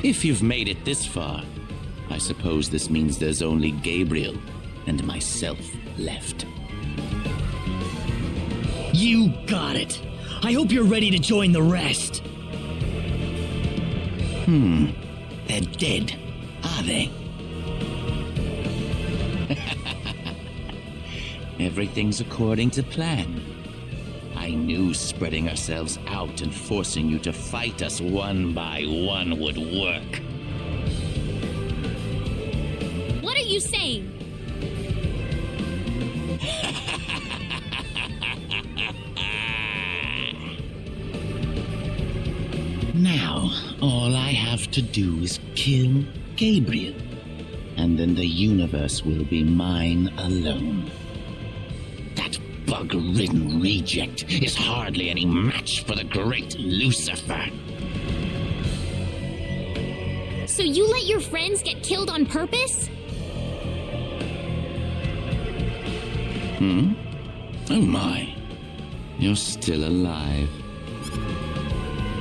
If you've made it this far, I suppose this means there's only Gabriel and myself left. You got it. I hope you're ready to join the rest. They're dead, are they? Everything's according to plan. I knew spreading ourselves out and forcing you to fight us one by one would work. What are you saying? Now, all I have to do is kill Gabriel, and then the universe will be mine alone. That bug-ridden reject is hardly any match for the great Lucifer. So you let your friends get killed on purpose? Oh my, you're still alive.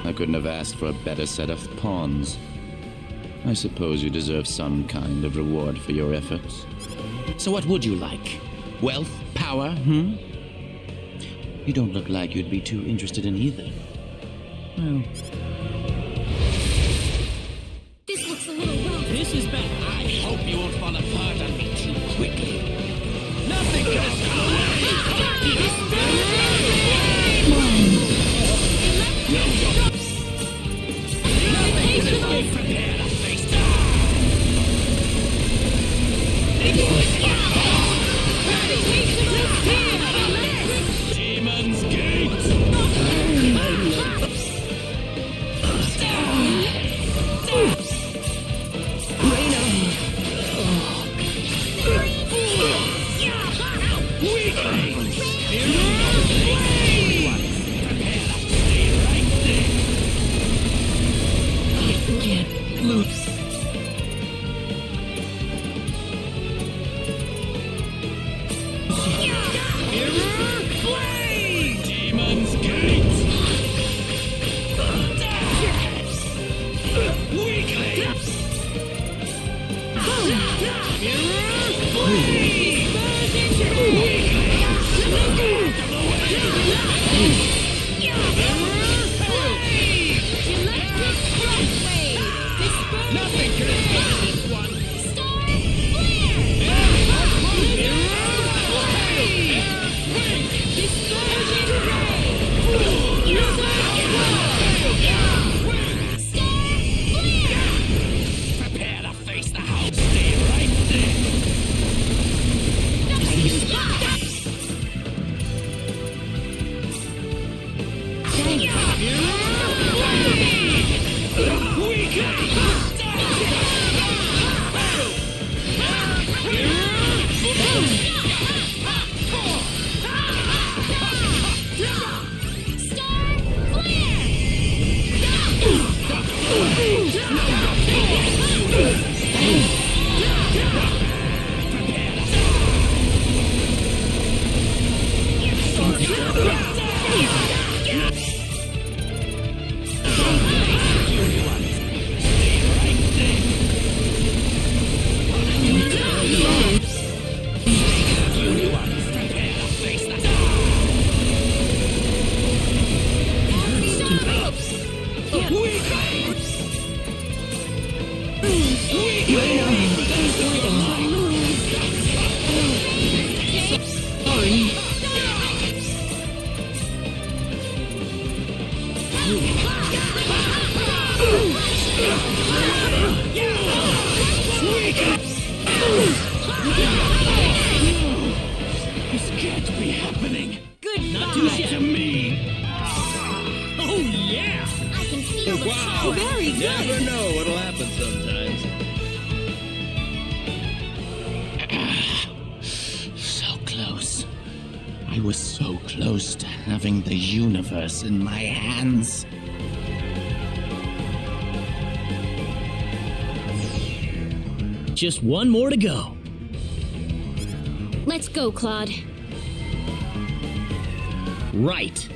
I couldn't have asked for a better set of pawns. I suppose you deserve some kind of reward for your efforts. So what would you like? Wealth? Power? You don't look like you'd be too interested in either. Well... This looks a little rough. This is bad. I hope you won't fall apart on me too quickly. Nothing can Prepare to face Demon's Gate! This can't be happening. Goodbye to me. Oh, yeah! I can feel the power. Very good! Never know what'll happen sometimes. So close. I was so close to having the universe in my hands. Just one more to go. Let's go, Claude. Right.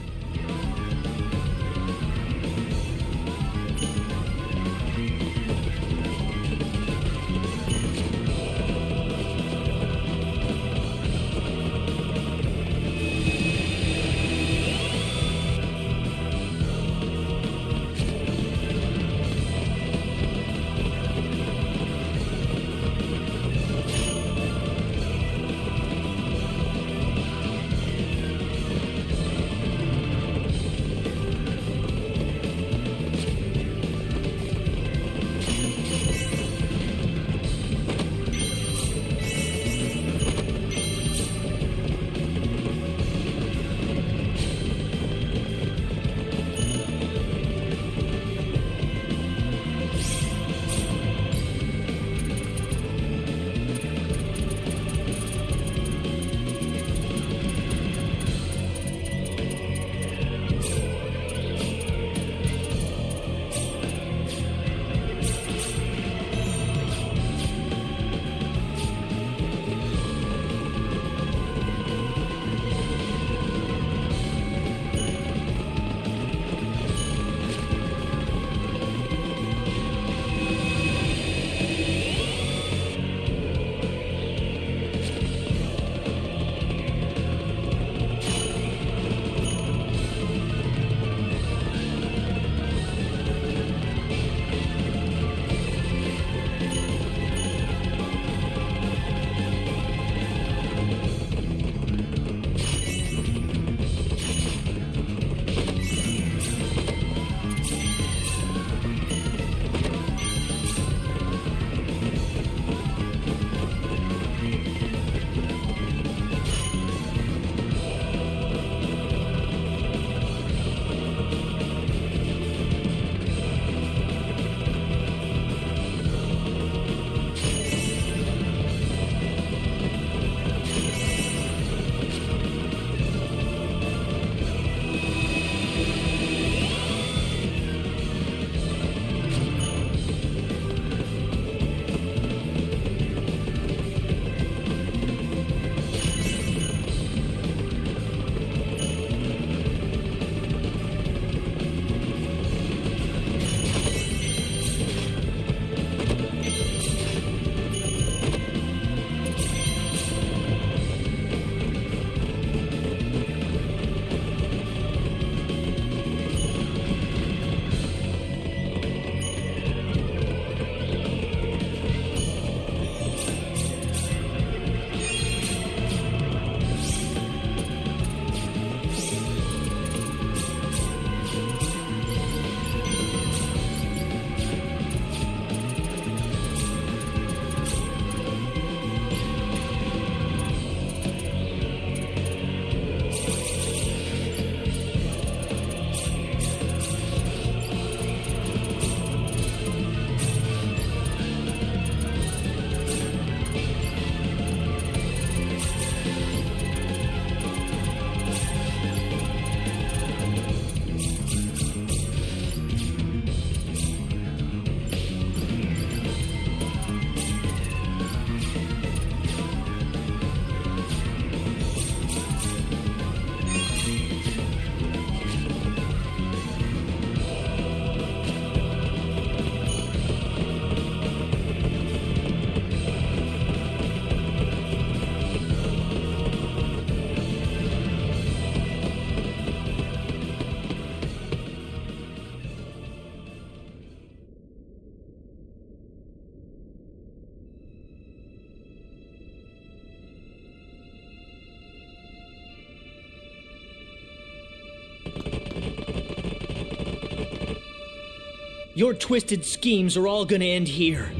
Your twisted schemes are all gonna end here.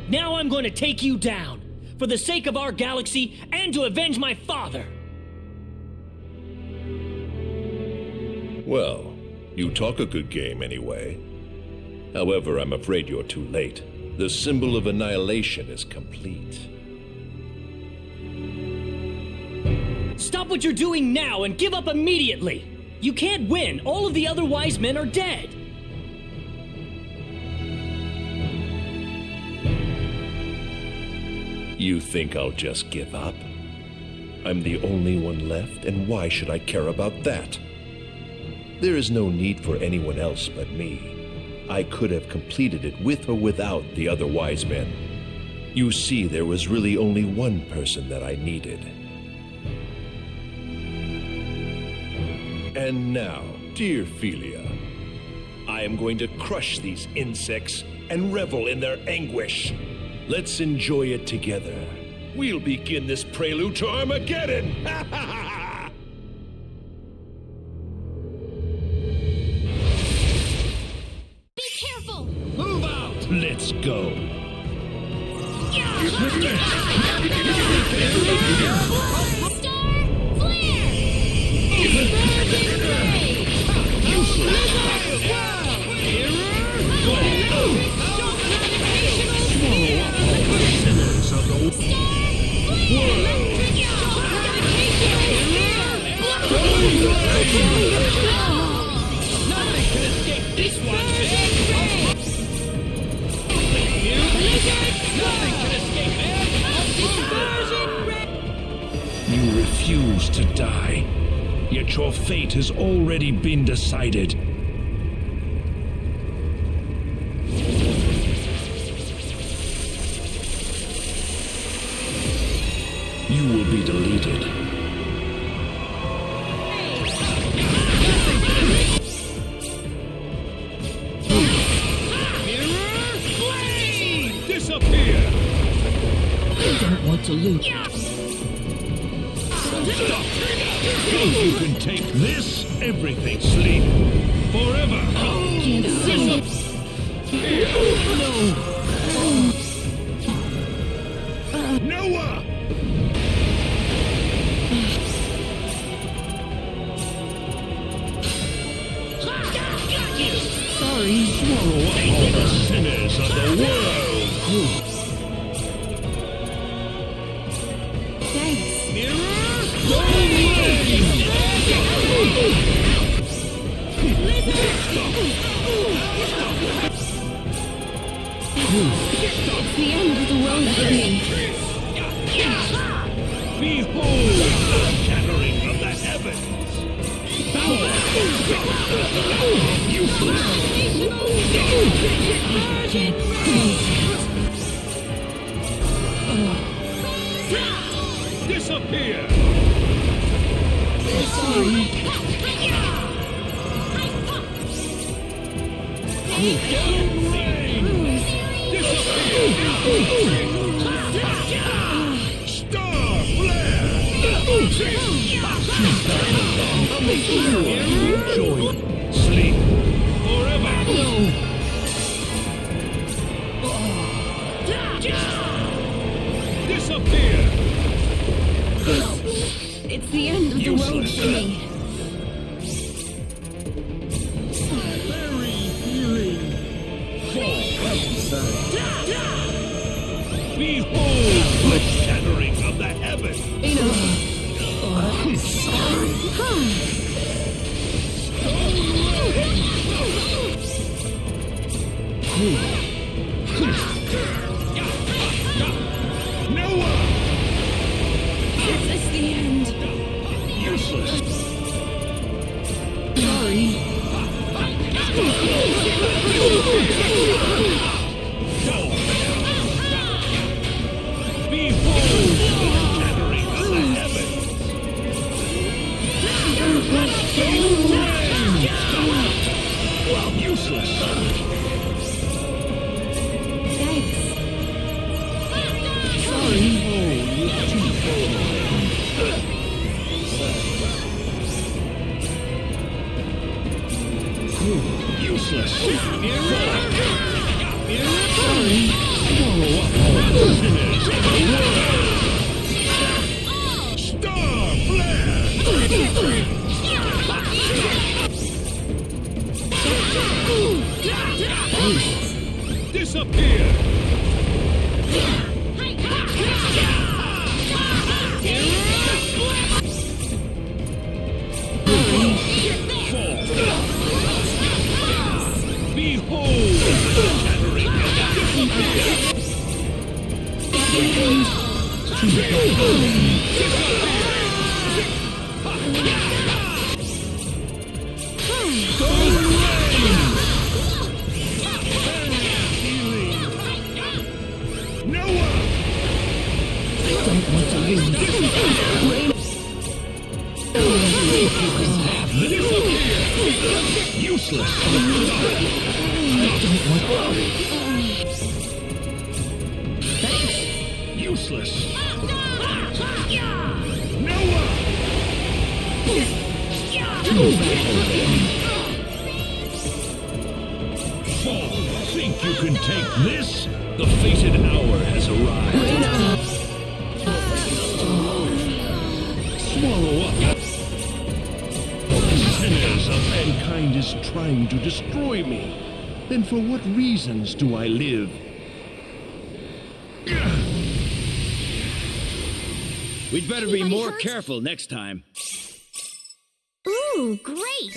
Now I'm going to take you down, for the sake of our galaxy and to avenge my father. Well, you talk a good game anyway. However, I'm afraid you're too late. The symbol of annihilation is complete. Stop what you're doing now and give up immediately. You can't win. All of the other wise men are dead. You think I'll just give up? I'm the only one left, and why should I care about that? There is no need for anyone else but me. I could have completed it with or without the other wise men. You see, there was really only one person that I needed. And now, dear Philia, I am going to crush these insects and revel in their anguish. Let's enjoy it together. We'll begin this prelude to Armageddon! Ha ha ha! Be careful! Move out! Let's go. Nothing can escape this one! Nothing can escape it! You refuse to die, yet your fate has already been decided. You will be deleted. Disappear! I don't want to lose. Stop! You can take this, everything, sleep, forever! Can't see it. No! Noah! Sorry. Swallow up all the sinners of the world! Thanks. It's the end of the world for me. Behold the shattering of the heavens! Disappear! Sorry. Star flare! Joy, sleep, forever! Disappear! It's the end of the world for me. Behold the shattering of the heavens! I'm sorry. Noah! Is this the end? Useless! Sorry. Behold the shattering of the heavens! Well, useless! Thanks. Sorry. Useless. Swallow up all the sinners of the world. Star flare. Disappear. Behold the shattering Noah! Don't want to lose. Useless. Thanks. Useless. Noah! Fall. Think you can take this? The fated hour has arrived. Swallow up. Sinners of mankind is trying to destroy me. Then for what reasons do I live? We'd better be more careful next time. Ooh, great!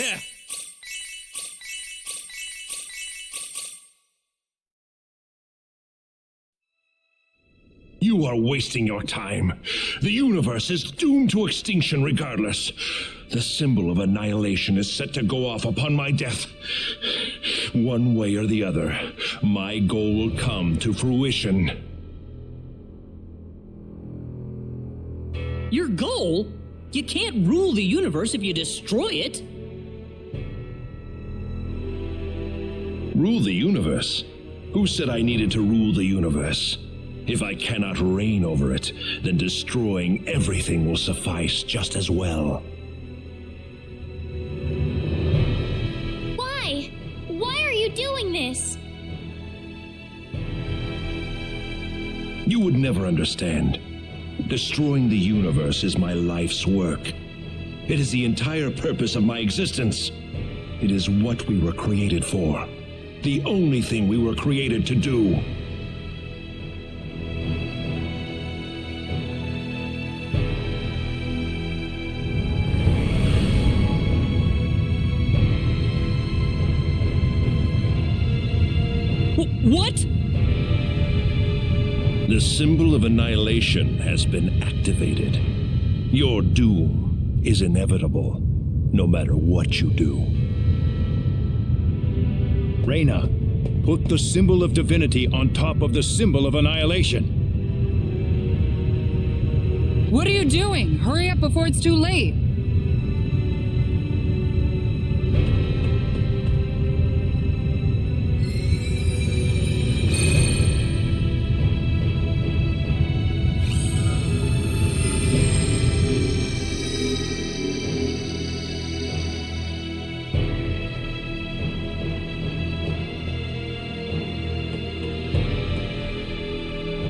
You are wasting your time. The universe is doomed to extinction regardless. The symbol of annihilation is set to go off upon my death. One way or the other, my goal will come to fruition. Your goal? You can't rule the universe if you destroy it. Rule the universe? Who said I needed to rule the universe? If I cannot reign over it, then destroying everything will suffice just as well. Why? Why are you doing this? You would never understand. Destroying the universe is my life's work. It is the entire purpose of my existence. It is what we were created for. The only thing we were created to do. What? The symbol of annihilation has been activated. Your doom is inevitable, no matter what you do. Reyna, put the symbol of divinity on top of the symbol of annihilation. What are you doing? Hurry up before it's too late.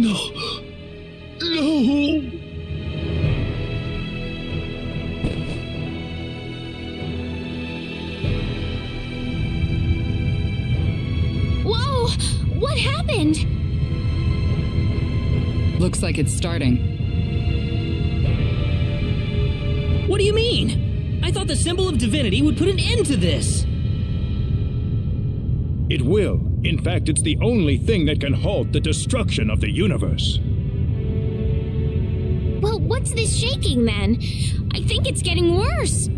No! No! Whoa! What happened? Looks like it's starting. What do you mean? I thought the symbol of divinity would put an end to this. It will. In fact, it's the only thing that can halt the destruction of the universe. Well, what's this shaking then? I think it's getting worse.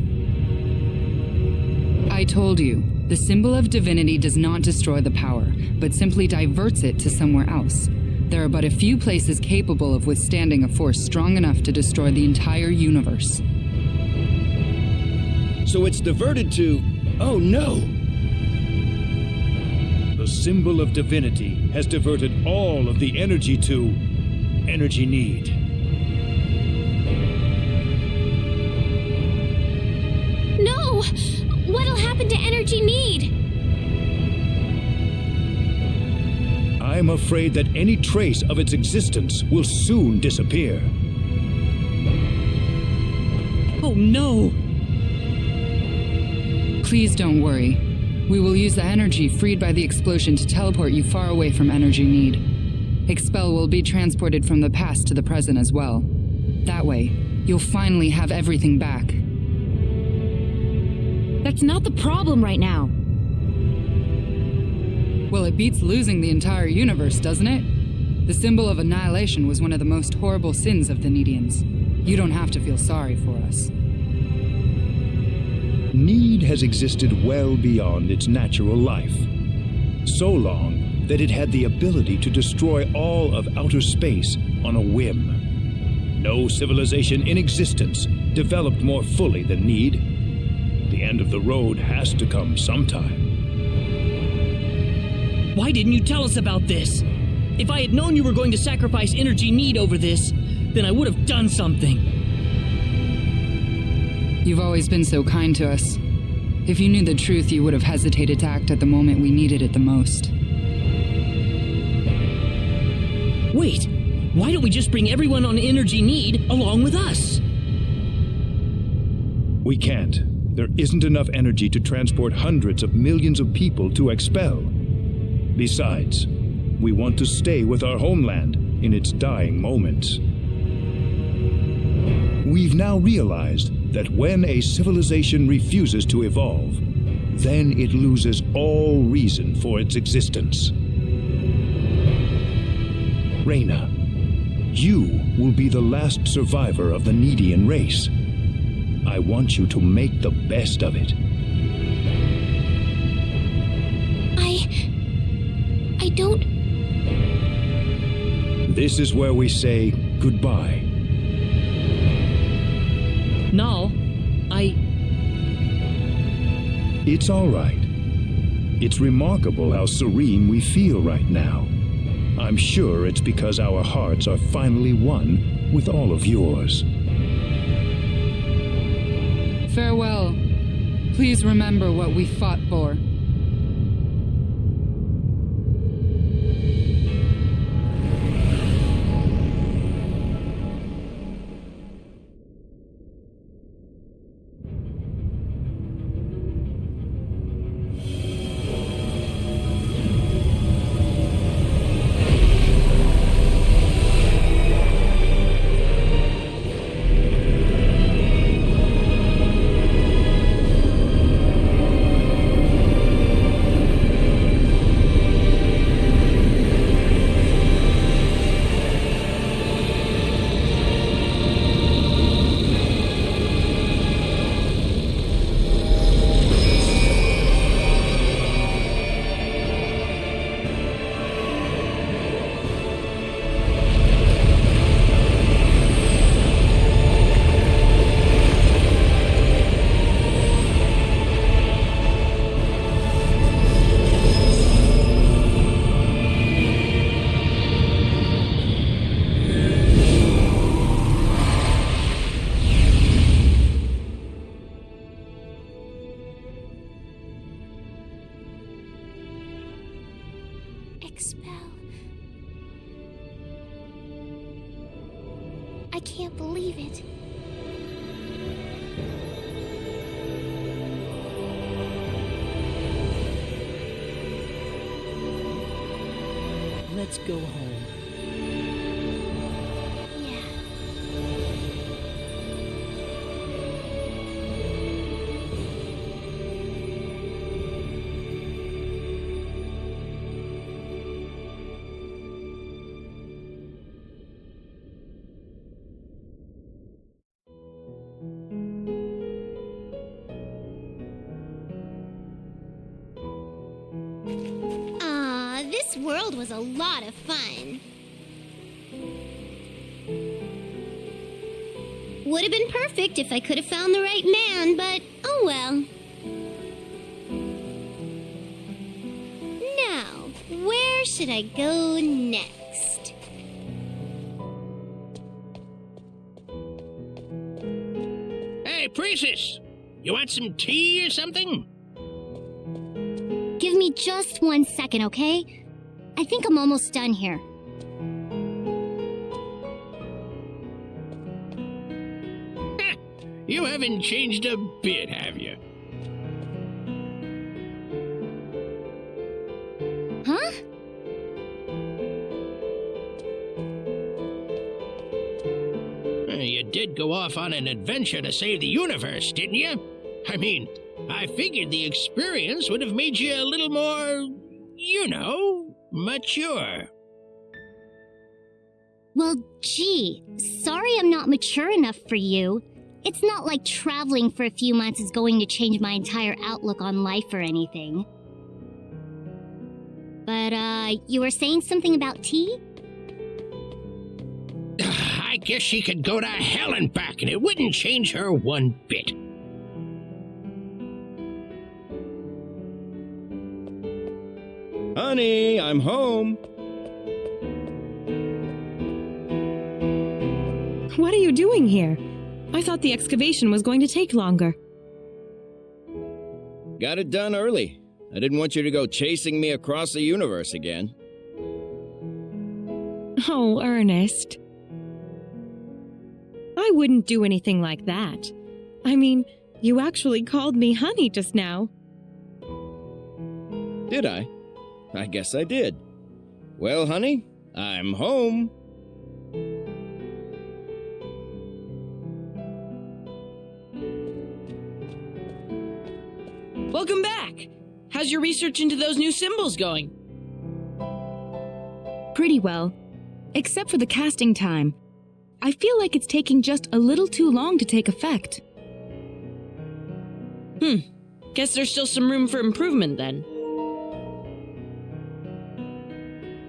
I told you, the symbol of divinity does not destroy the power, but simply diverts it to somewhere else. There are but a few places capable of withstanding a force strong enough to destroy the entire universe. So it's diverted to... Oh no! The symbol of divinity has diverted all of the energy to energy need. No! What'll happen to energy energy need? I'm afraid that any trace of its existence will soon disappear. Oh no! Please don't worry. We will use the energy freed by the explosion to teleport you far away from energy need. Expel will be transported from the past to the present as well. That way, you'll finally have everything back. That's not the problem right now. Well, it beats losing the entire universe, doesn't it? The symbol of annihilation was one of the most horrible sins of the Nedians. You don't have to feel sorry for us. Need has existed well beyond its natural life. So long that it had the ability to destroy all of outer space on a whim. No civilization in existence developed more fully than Need. The end of the road has to come sometime. Why didn't you tell us about this? If I had known you were going to sacrifice energy need over this, then I would have done something. You've always been so kind to us. If you knew the truth, you would have hesitated to act at the moment we needed it the most. Wait, why don't we just bring everyone on energy need along with us? We can't. There isn't enough energy to transport hundreds of millions of people to Expel. Besides, we want to stay with our homeland in its dying moments. We've now realized that when a civilization refuses to evolve, then it loses all reason for its existence. Reyna, you will be the last survivor of the Nedian race. I want you to make the best of it. I don't... This is where we say goodbye. Nal, It's all right. It's remarkable how serene we feel right now. I'm sure it's because our hearts are finally one with all of yours. Farewell. Please remember what we fought for. Expel. I can't believe it. Let's go home. Yeah. This world was a lot of fun. Would have been perfect if I could have found the right man, but oh well. Now, where should I go next? Hey, priestess! You want some tea or something? me just 1 second, okay? I think I'm almost done here. You haven't changed a bit, have you? Huh? You did go off on an adventure to save the universe, didn't you? I mean, I figured the experience would have made you a little more, you know, mature. Well, gee, sorry I'm not mature enough for you. It's not like traveling for a few months is going to change my entire outlook on life or anything. But, you were saying something about tea? I guess she could go to hell and back, and it wouldn't change her one bit. Honey, I'm home. What are you doing here? I thought the excavation was going to take longer. Got it done early. I didn't want you to go chasing me across the universe again. Oh, Ernest. I wouldn't do anything like that. I mean, you actually called me honey just now. Did I? I guess I did. Well, honey, I'm home. Welcome back! How's your research into those new symbols going? Pretty well. Except for the casting time. I feel like it's taking just a little too long to take effect. Guess there's still some room for improvement then.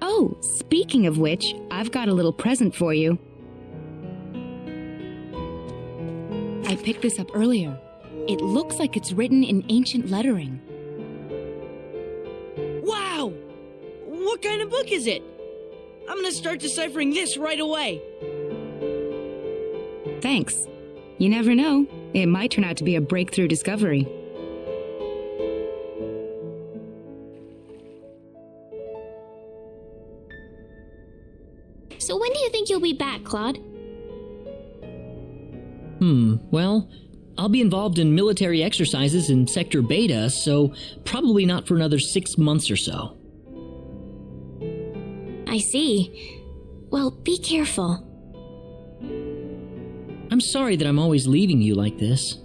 Oh, speaking of which, I've got a little present for you. I picked this up earlier. It looks like it's written in ancient lettering. Wow! What kind of book is it? I'm gonna start deciphering this right away. Thanks. You never know. It might turn out to be a breakthrough discovery. So when do you think you'll be back, Claude? Well, I'll be involved in military exercises in Sector Beta, so probably not for another 6 months or so. I see. Well, be careful. I'm sorry that I'm always leaving you like this.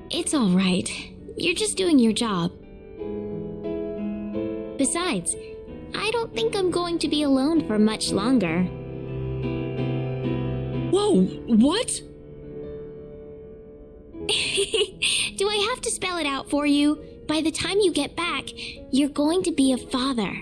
It's all right. You're just doing your job. Besides, I don't think I'm going to be alone for much longer. Whoa, what? Do I have to spell it out for you? By the time you get back, you're going to be a father.